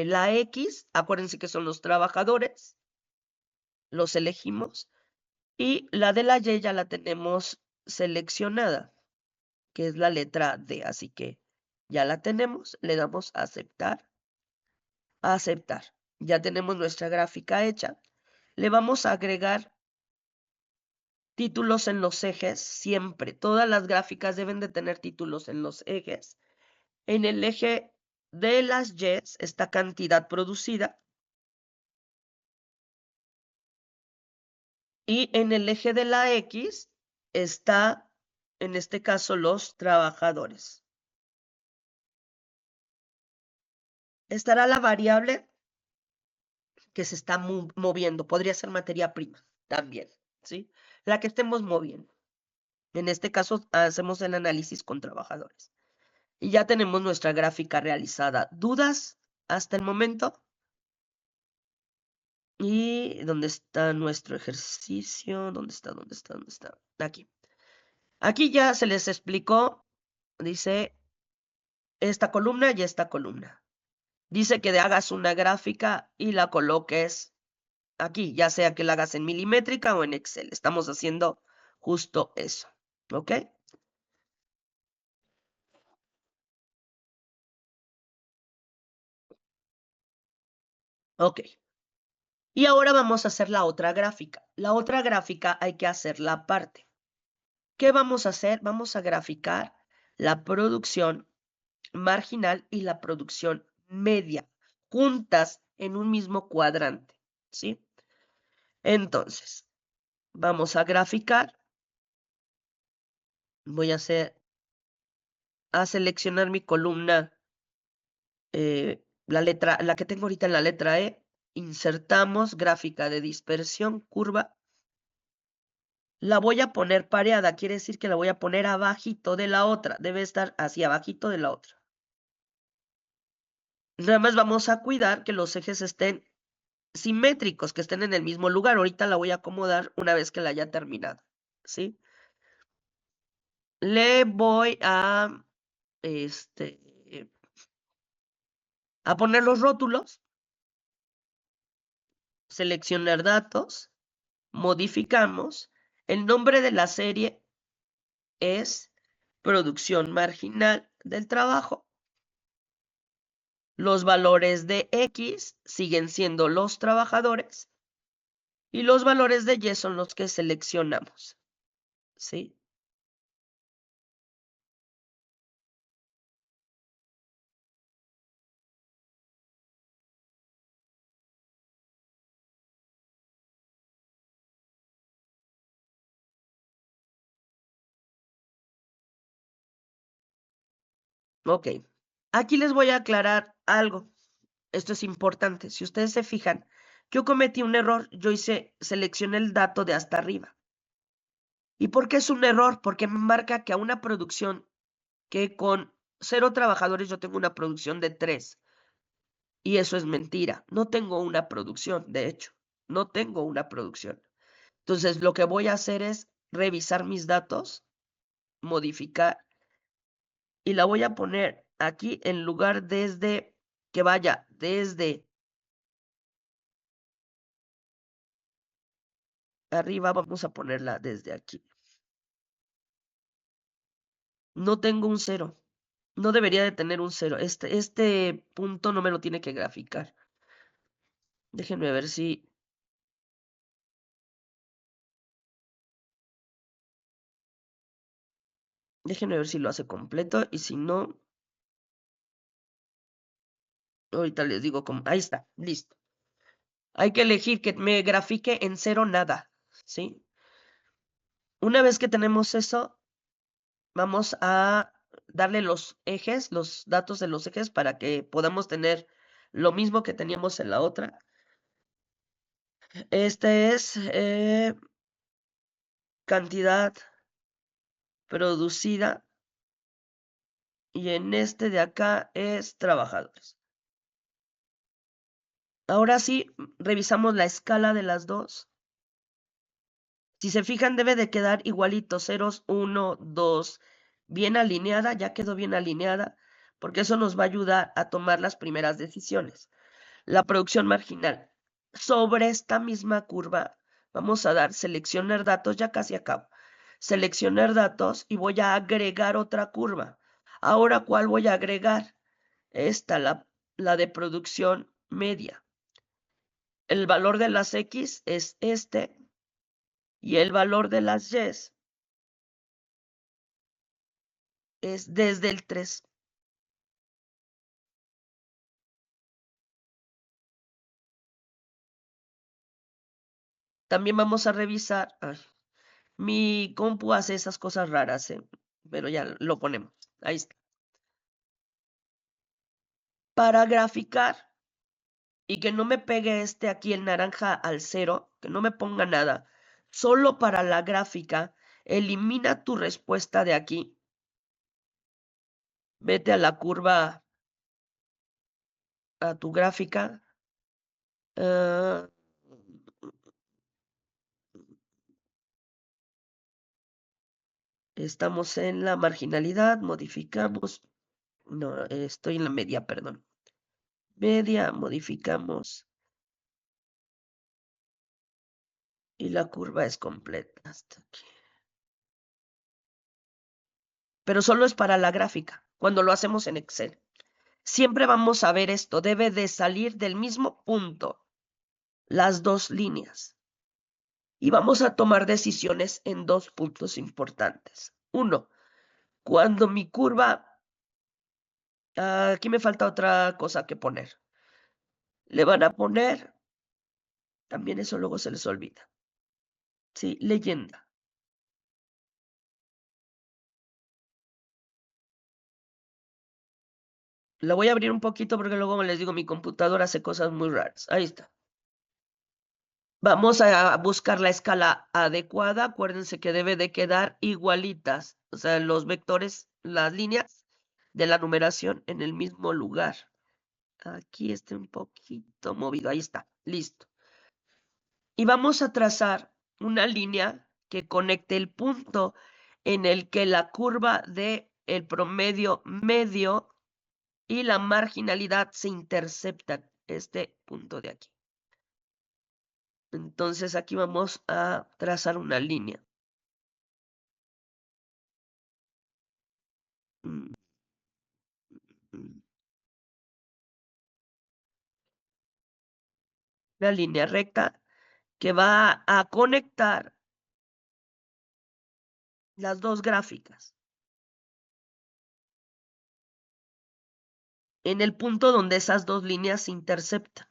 la X, acuérdense que son los trabajadores, los elegimos. Y la de la Y ya la tenemos seleccionada, que es la letra D. Así que ya la tenemos, le damos a aceptar, a aceptar. Ya tenemos nuestra gráfica hecha. Le vamos a agregar títulos en los ejes, siempre. Todas las gráficas deben de tener títulos en los ejes. En el eje de las Y está cantidad producida. Y en el eje de la X está, en este caso, los trabajadores. Estará la variable que se está moviendo. Podría ser materia prima también, ¿sí? La que estemos moviendo. En este caso, hacemos el análisis con trabajadores. Y ya tenemos nuestra gráfica realizada. ¿Dudas hasta el momento? ¿Y dónde está nuestro ejercicio? ¿Dónde está? ¿Dónde está? ¿Dónde está? Aquí. Aquí ya se les explicó, dice, esta columna y esta columna. Dice que hagas una gráfica y la coloques aquí, ya sea que la hagas en milimétrica o en Excel. Estamos haciendo justo eso. ¿Ok? Ok. Y ahora vamos a hacer la otra gráfica. La otra gráfica hay que hacerla aparte. ¿Qué vamos a hacer? Vamos a graficar la producción marginal y la producción media, juntas en un mismo cuadrante, ¿sí? Entonces, vamos a graficar. Voy a seleccionar mi columna, la que tengo ahorita en la letra E. Insertamos gráfica de dispersión, curva. La voy a poner pareada, quiere decir que la voy a poner abajito de la otra. Debe estar así abajito de la otra. Nada más vamos a cuidar que los ejes estén simétricos, que estén en el mismo lugar. Ahorita la voy a acomodar una vez que la haya terminado, ¿sí? Le voy a poner los rótulos, seleccionar datos, modificamos. El nombre de la serie es producción marginal del trabajo. Los valores de X siguen siendo los trabajadores y los valores de Y son los que seleccionamos, ¿sí? Ok. Aquí les voy a aclarar algo. Esto es importante. Si ustedes se fijan, yo cometí un error. Yo seleccioné el dato de hasta arriba. ¿Y por qué es un error? Porque me marca que a una producción que con 0 trabajadores yo tengo una producción de 3. Y eso es mentira. No tengo una producción, de hecho. No tengo una producción. Entonces, lo que voy a hacer es revisar mis datos, modificar, y la voy a poner aquí en lugar desde, que vaya desde arriba, vamos a ponerla desde aquí. No tengo un 0. No debería de tener un 0. Este punto no me lo tiene que graficar. Déjenme ver si... Déjenme ver si lo hace completo y si no... Ahorita les digo cómo... Ahí está, listo. Hay que elegir que me grafique en 0 nada, ¿sí? Una vez que tenemos eso, vamos a darle los ejes, los datos de los ejes para que podamos tener lo mismo que teníamos en la otra. Este es cantidad producida y en este de acá es trabajadores. Ahora sí, revisamos la escala de las dos. Si se fijan, debe de quedar igualito, 0, 1, 2, bien alineada, ya quedó bien alineada, porque eso nos va a ayudar a tomar las primeras decisiones. La producción marginal. Sobre esta misma curva, vamos a dar seleccionar datos, ya casi acabo. Seleccionar datos y voy a agregar otra curva. Ahora, ¿cuál voy a agregar? Esta, la de producción media. El valor de las X es este y el valor de las Y es desde el 3. También vamos a revisar. Ay, mi compu hace esas cosas raras, pero ya lo ponemos. Ahí está. Para graficar y que no me pegue aquí el naranja al 0, que no me ponga nada, solo para la gráfica, elimina tu respuesta de aquí. Vete a la curva, a tu gráfica. Estamos en la marginalidad, modificamos. No, estoy en la media, perdón. Media, modificamos. Y la curva es completa hasta aquí. pero solo es para la gráfica, cuando lo hacemos en Excel. Siempre vamos a ver esto, debe de salir del mismo punto, las dos líneas. Y vamos a tomar decisiones en dos puntos importantes. Uno, cuando mi curva, aquí me falta otra cosa que poner. Le van a poner, también eso luego se les olvida. Sí, leyenda. La voy a abrir un poquito porque luego les digo, mi computadora hace cosas muy raras. Ahí está. Vamos a buscar la escala adecuada. Acuérdense que debe de quedar igualitas. O sea, los vectores, las líneas de la numeración en el mismo lugar. Aquí está un poquito movido. Ahí está. Listo. Y vamos a trazar una línea que conecte el punto en el que la curva de el promedio medio y la marginalidad se interceptan. Este punto de aquí. Entonces aquí vamos a trazar una línea. Mm, mm. Una línea recta que va a conectar las dos gráficas en el punto donde esas dos líneas se interceptan.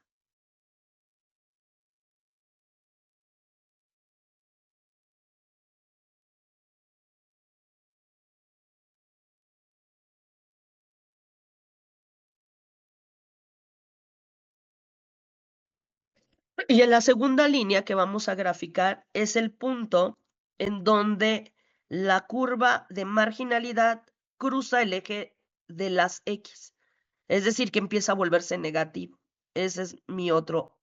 Y en la segunda línea que vamos a graficar es el punto en donde la curva de marginalidad cruza el eje de las X. Es decir, que empieza a volverse negativo. Ese es mi otro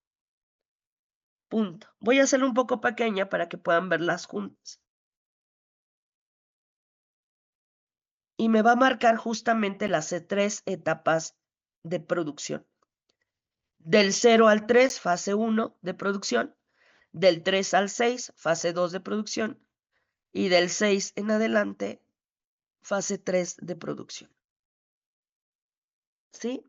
punto. Voy a hacerlo un poco pequeña para que puedan verlas juntas. Y me va a marcar justamente las tres etapas de producción. Del 0 al 3, fase 1 de producción. Del 3 al 6, fase 2 de producción. Y del 6 en adelante, fase 3 de producción. ¿Sí?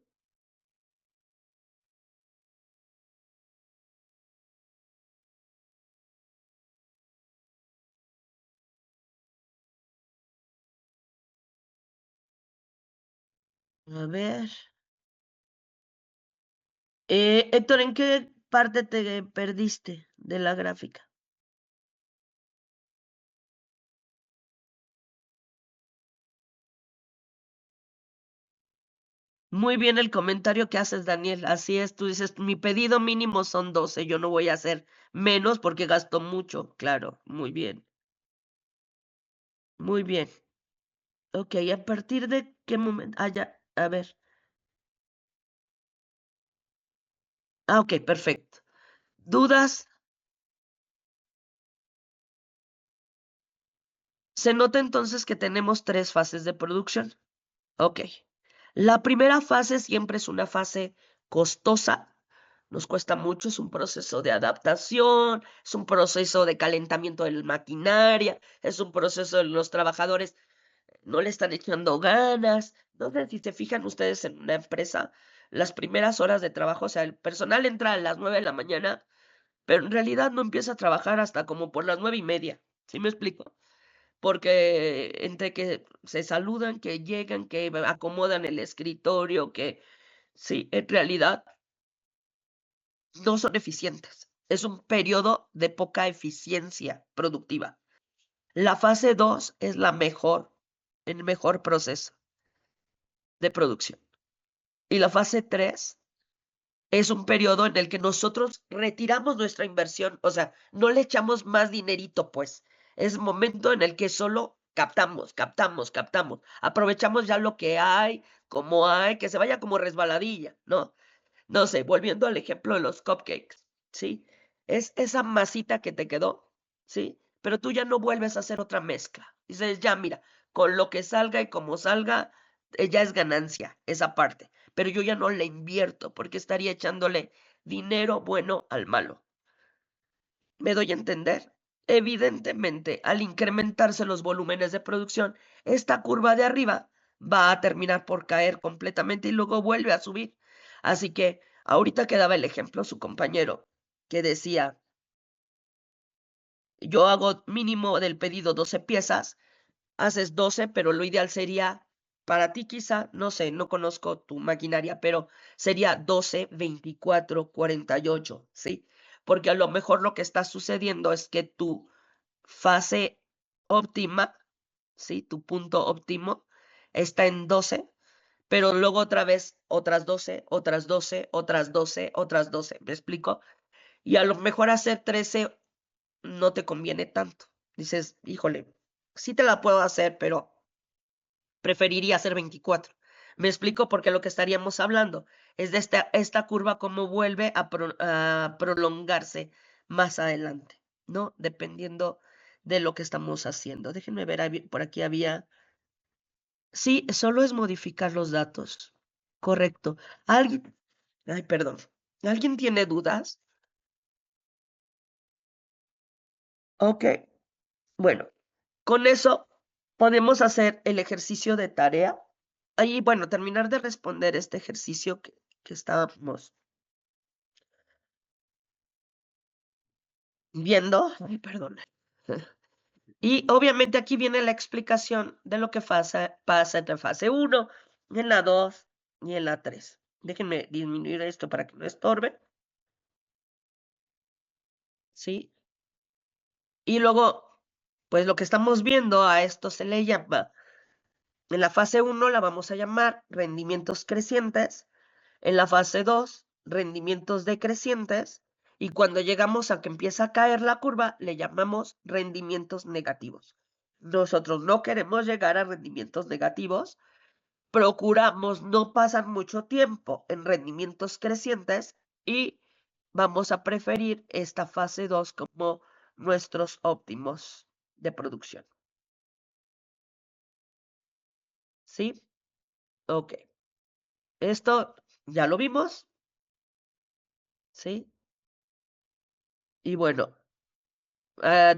A ver. Héctor, ¿en qué parte te perdiste de la gráfica? Muy bien el comentario que haces, Daniel. Así es, tú dices, mi pedido mínimo son 12, yo no voy a hacer menos porque gasto mucho. Claro, muy bien. Muy bien. Ok, ¿a partir de qué momento? Ah, ya, a ver. Ah, ok, perfecto. ¿Dudas? Se nota entonces que tenemos tres fases de producción. Ok. La primera fase siempre es una fase costosa. Nos cuesta mucho, es un proceso de adaptación, es un proceso de calentamiento de la maquinaria, es un proceso de los trabajadores no le están echando ganas. No sé si se fijan ustedes en una empresa, las primeras horas de trabajo, o sea, el personal entra a las 9 de la mañana, pero en realidad no empieza a trabajar hasta como por las 9:30. ¿Sí me explico? Porque entre que se saludan, que llegan, que acomodan el escritorio, que sí, en realidad no son eficientes. Es un periodo de poca eficiencia productiva. La fase 2 es la mejor, el mejor proceso de producción. Y la fase 3 es un periodo en el que nosotros retiramos nuestra inversión, o sea, no le echamos más dinerito, pues. Es momento en el que solo captamos, captamos, captamos. Aprovechamos ya lo que hay, como hay, que se vaya como resbaladilla, ¿no? No sé, volviendo al ejemplo de los cupcakes, ¿sí? Es esa masita que te quedó, ¿sí? Pero tú ya no vuelves a hacer otra mezcla. Dices, ya, mira, con lo que salga y como salga, ya es ganancia esa parte. Pero yo ya no le invierto porque estaría echándole dinero bueno al malo. ¿Me doy a entender? evidentemente, al incrementarse los volúmenes de producción, esta curva de arriba va a terminar por caer completamente y luego vuelve a subir. Así que ahorita que daba el ejemplo su compañero, que decía, yo hago mínimo del pedido 12 piezas, haces 12, pero lo ideal sería para ti quizá, no sé, no conozco tu maquinaria, pero sería 12, 24, 48, ¿sí? Porque a lo mejor lo que está sucediendo es que tu fase óptima, ¿sí? Tu punto óptimo está en 12, pero luego otra vez otras 12, otras 12, otras 12, otras 12, ¿me explico? Y a lo mejor hacer 13 no te conviene tanto. Dices, híjole, sí te la puedo hacer, pero preferiría hacer 24. Me explico porque lo que estaríamos hablando es de esta curva cómo vuelve a prolongarse más adelante, ¿no? Dependiendo de lo que estamos haciendo. Déjenme ver, por aquí había... Sí, solo es modificar los datos. Correcto. ¿Alguien? Ay, perdón. ¿Alguien tiene dudas? Ok. Bueno, con eso podemos hacer el ejercicio de tarea. Ahí, bueno, terminar de responder este ejercicio que estábamos viendo. Ay, perdón. Y obviamente aquí viene la explicación de lo que pasa entre fase 1, en la 2 y en la 3. Déjenme disminuir esto para que no estorbe. ¿Sí? Y luego, pues lo que estamos viendo a esto se le llama, en la fase 1 la vamos a llamar rendimientos crecientes, en la fase 2, rendimientos decrecientes, y cuando llegamos a que empieza a caer la curva, le llamamos rendimientos negativos. Nosotros no queremos llegar a rendimientos negativos, procuramos no pasar mucho tiempo en rendimientos crecientes y vamos a preferir esta fase 2 como nuestros óptimos de producción. ¿Sí? Ok. Esto ya lo vimos. ¿Sí? Y bueno,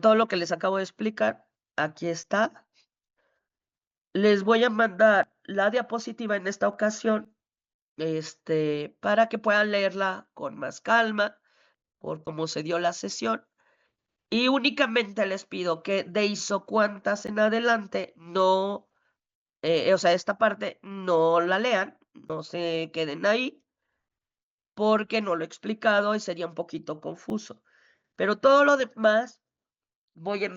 todo lo que les acabo de explicar, aquí está. Les voy a mandar la diapositiva en esta ocasión, para que puedan leerla con más calma, por cómo se dio la sesión. Y únicamente les pido que de isocuantas en adelante no, o sea, esta parte no la lean, no se queden ahí, porque no lo he explicado y sería un poquito confuso. Pero todo lo demás voy en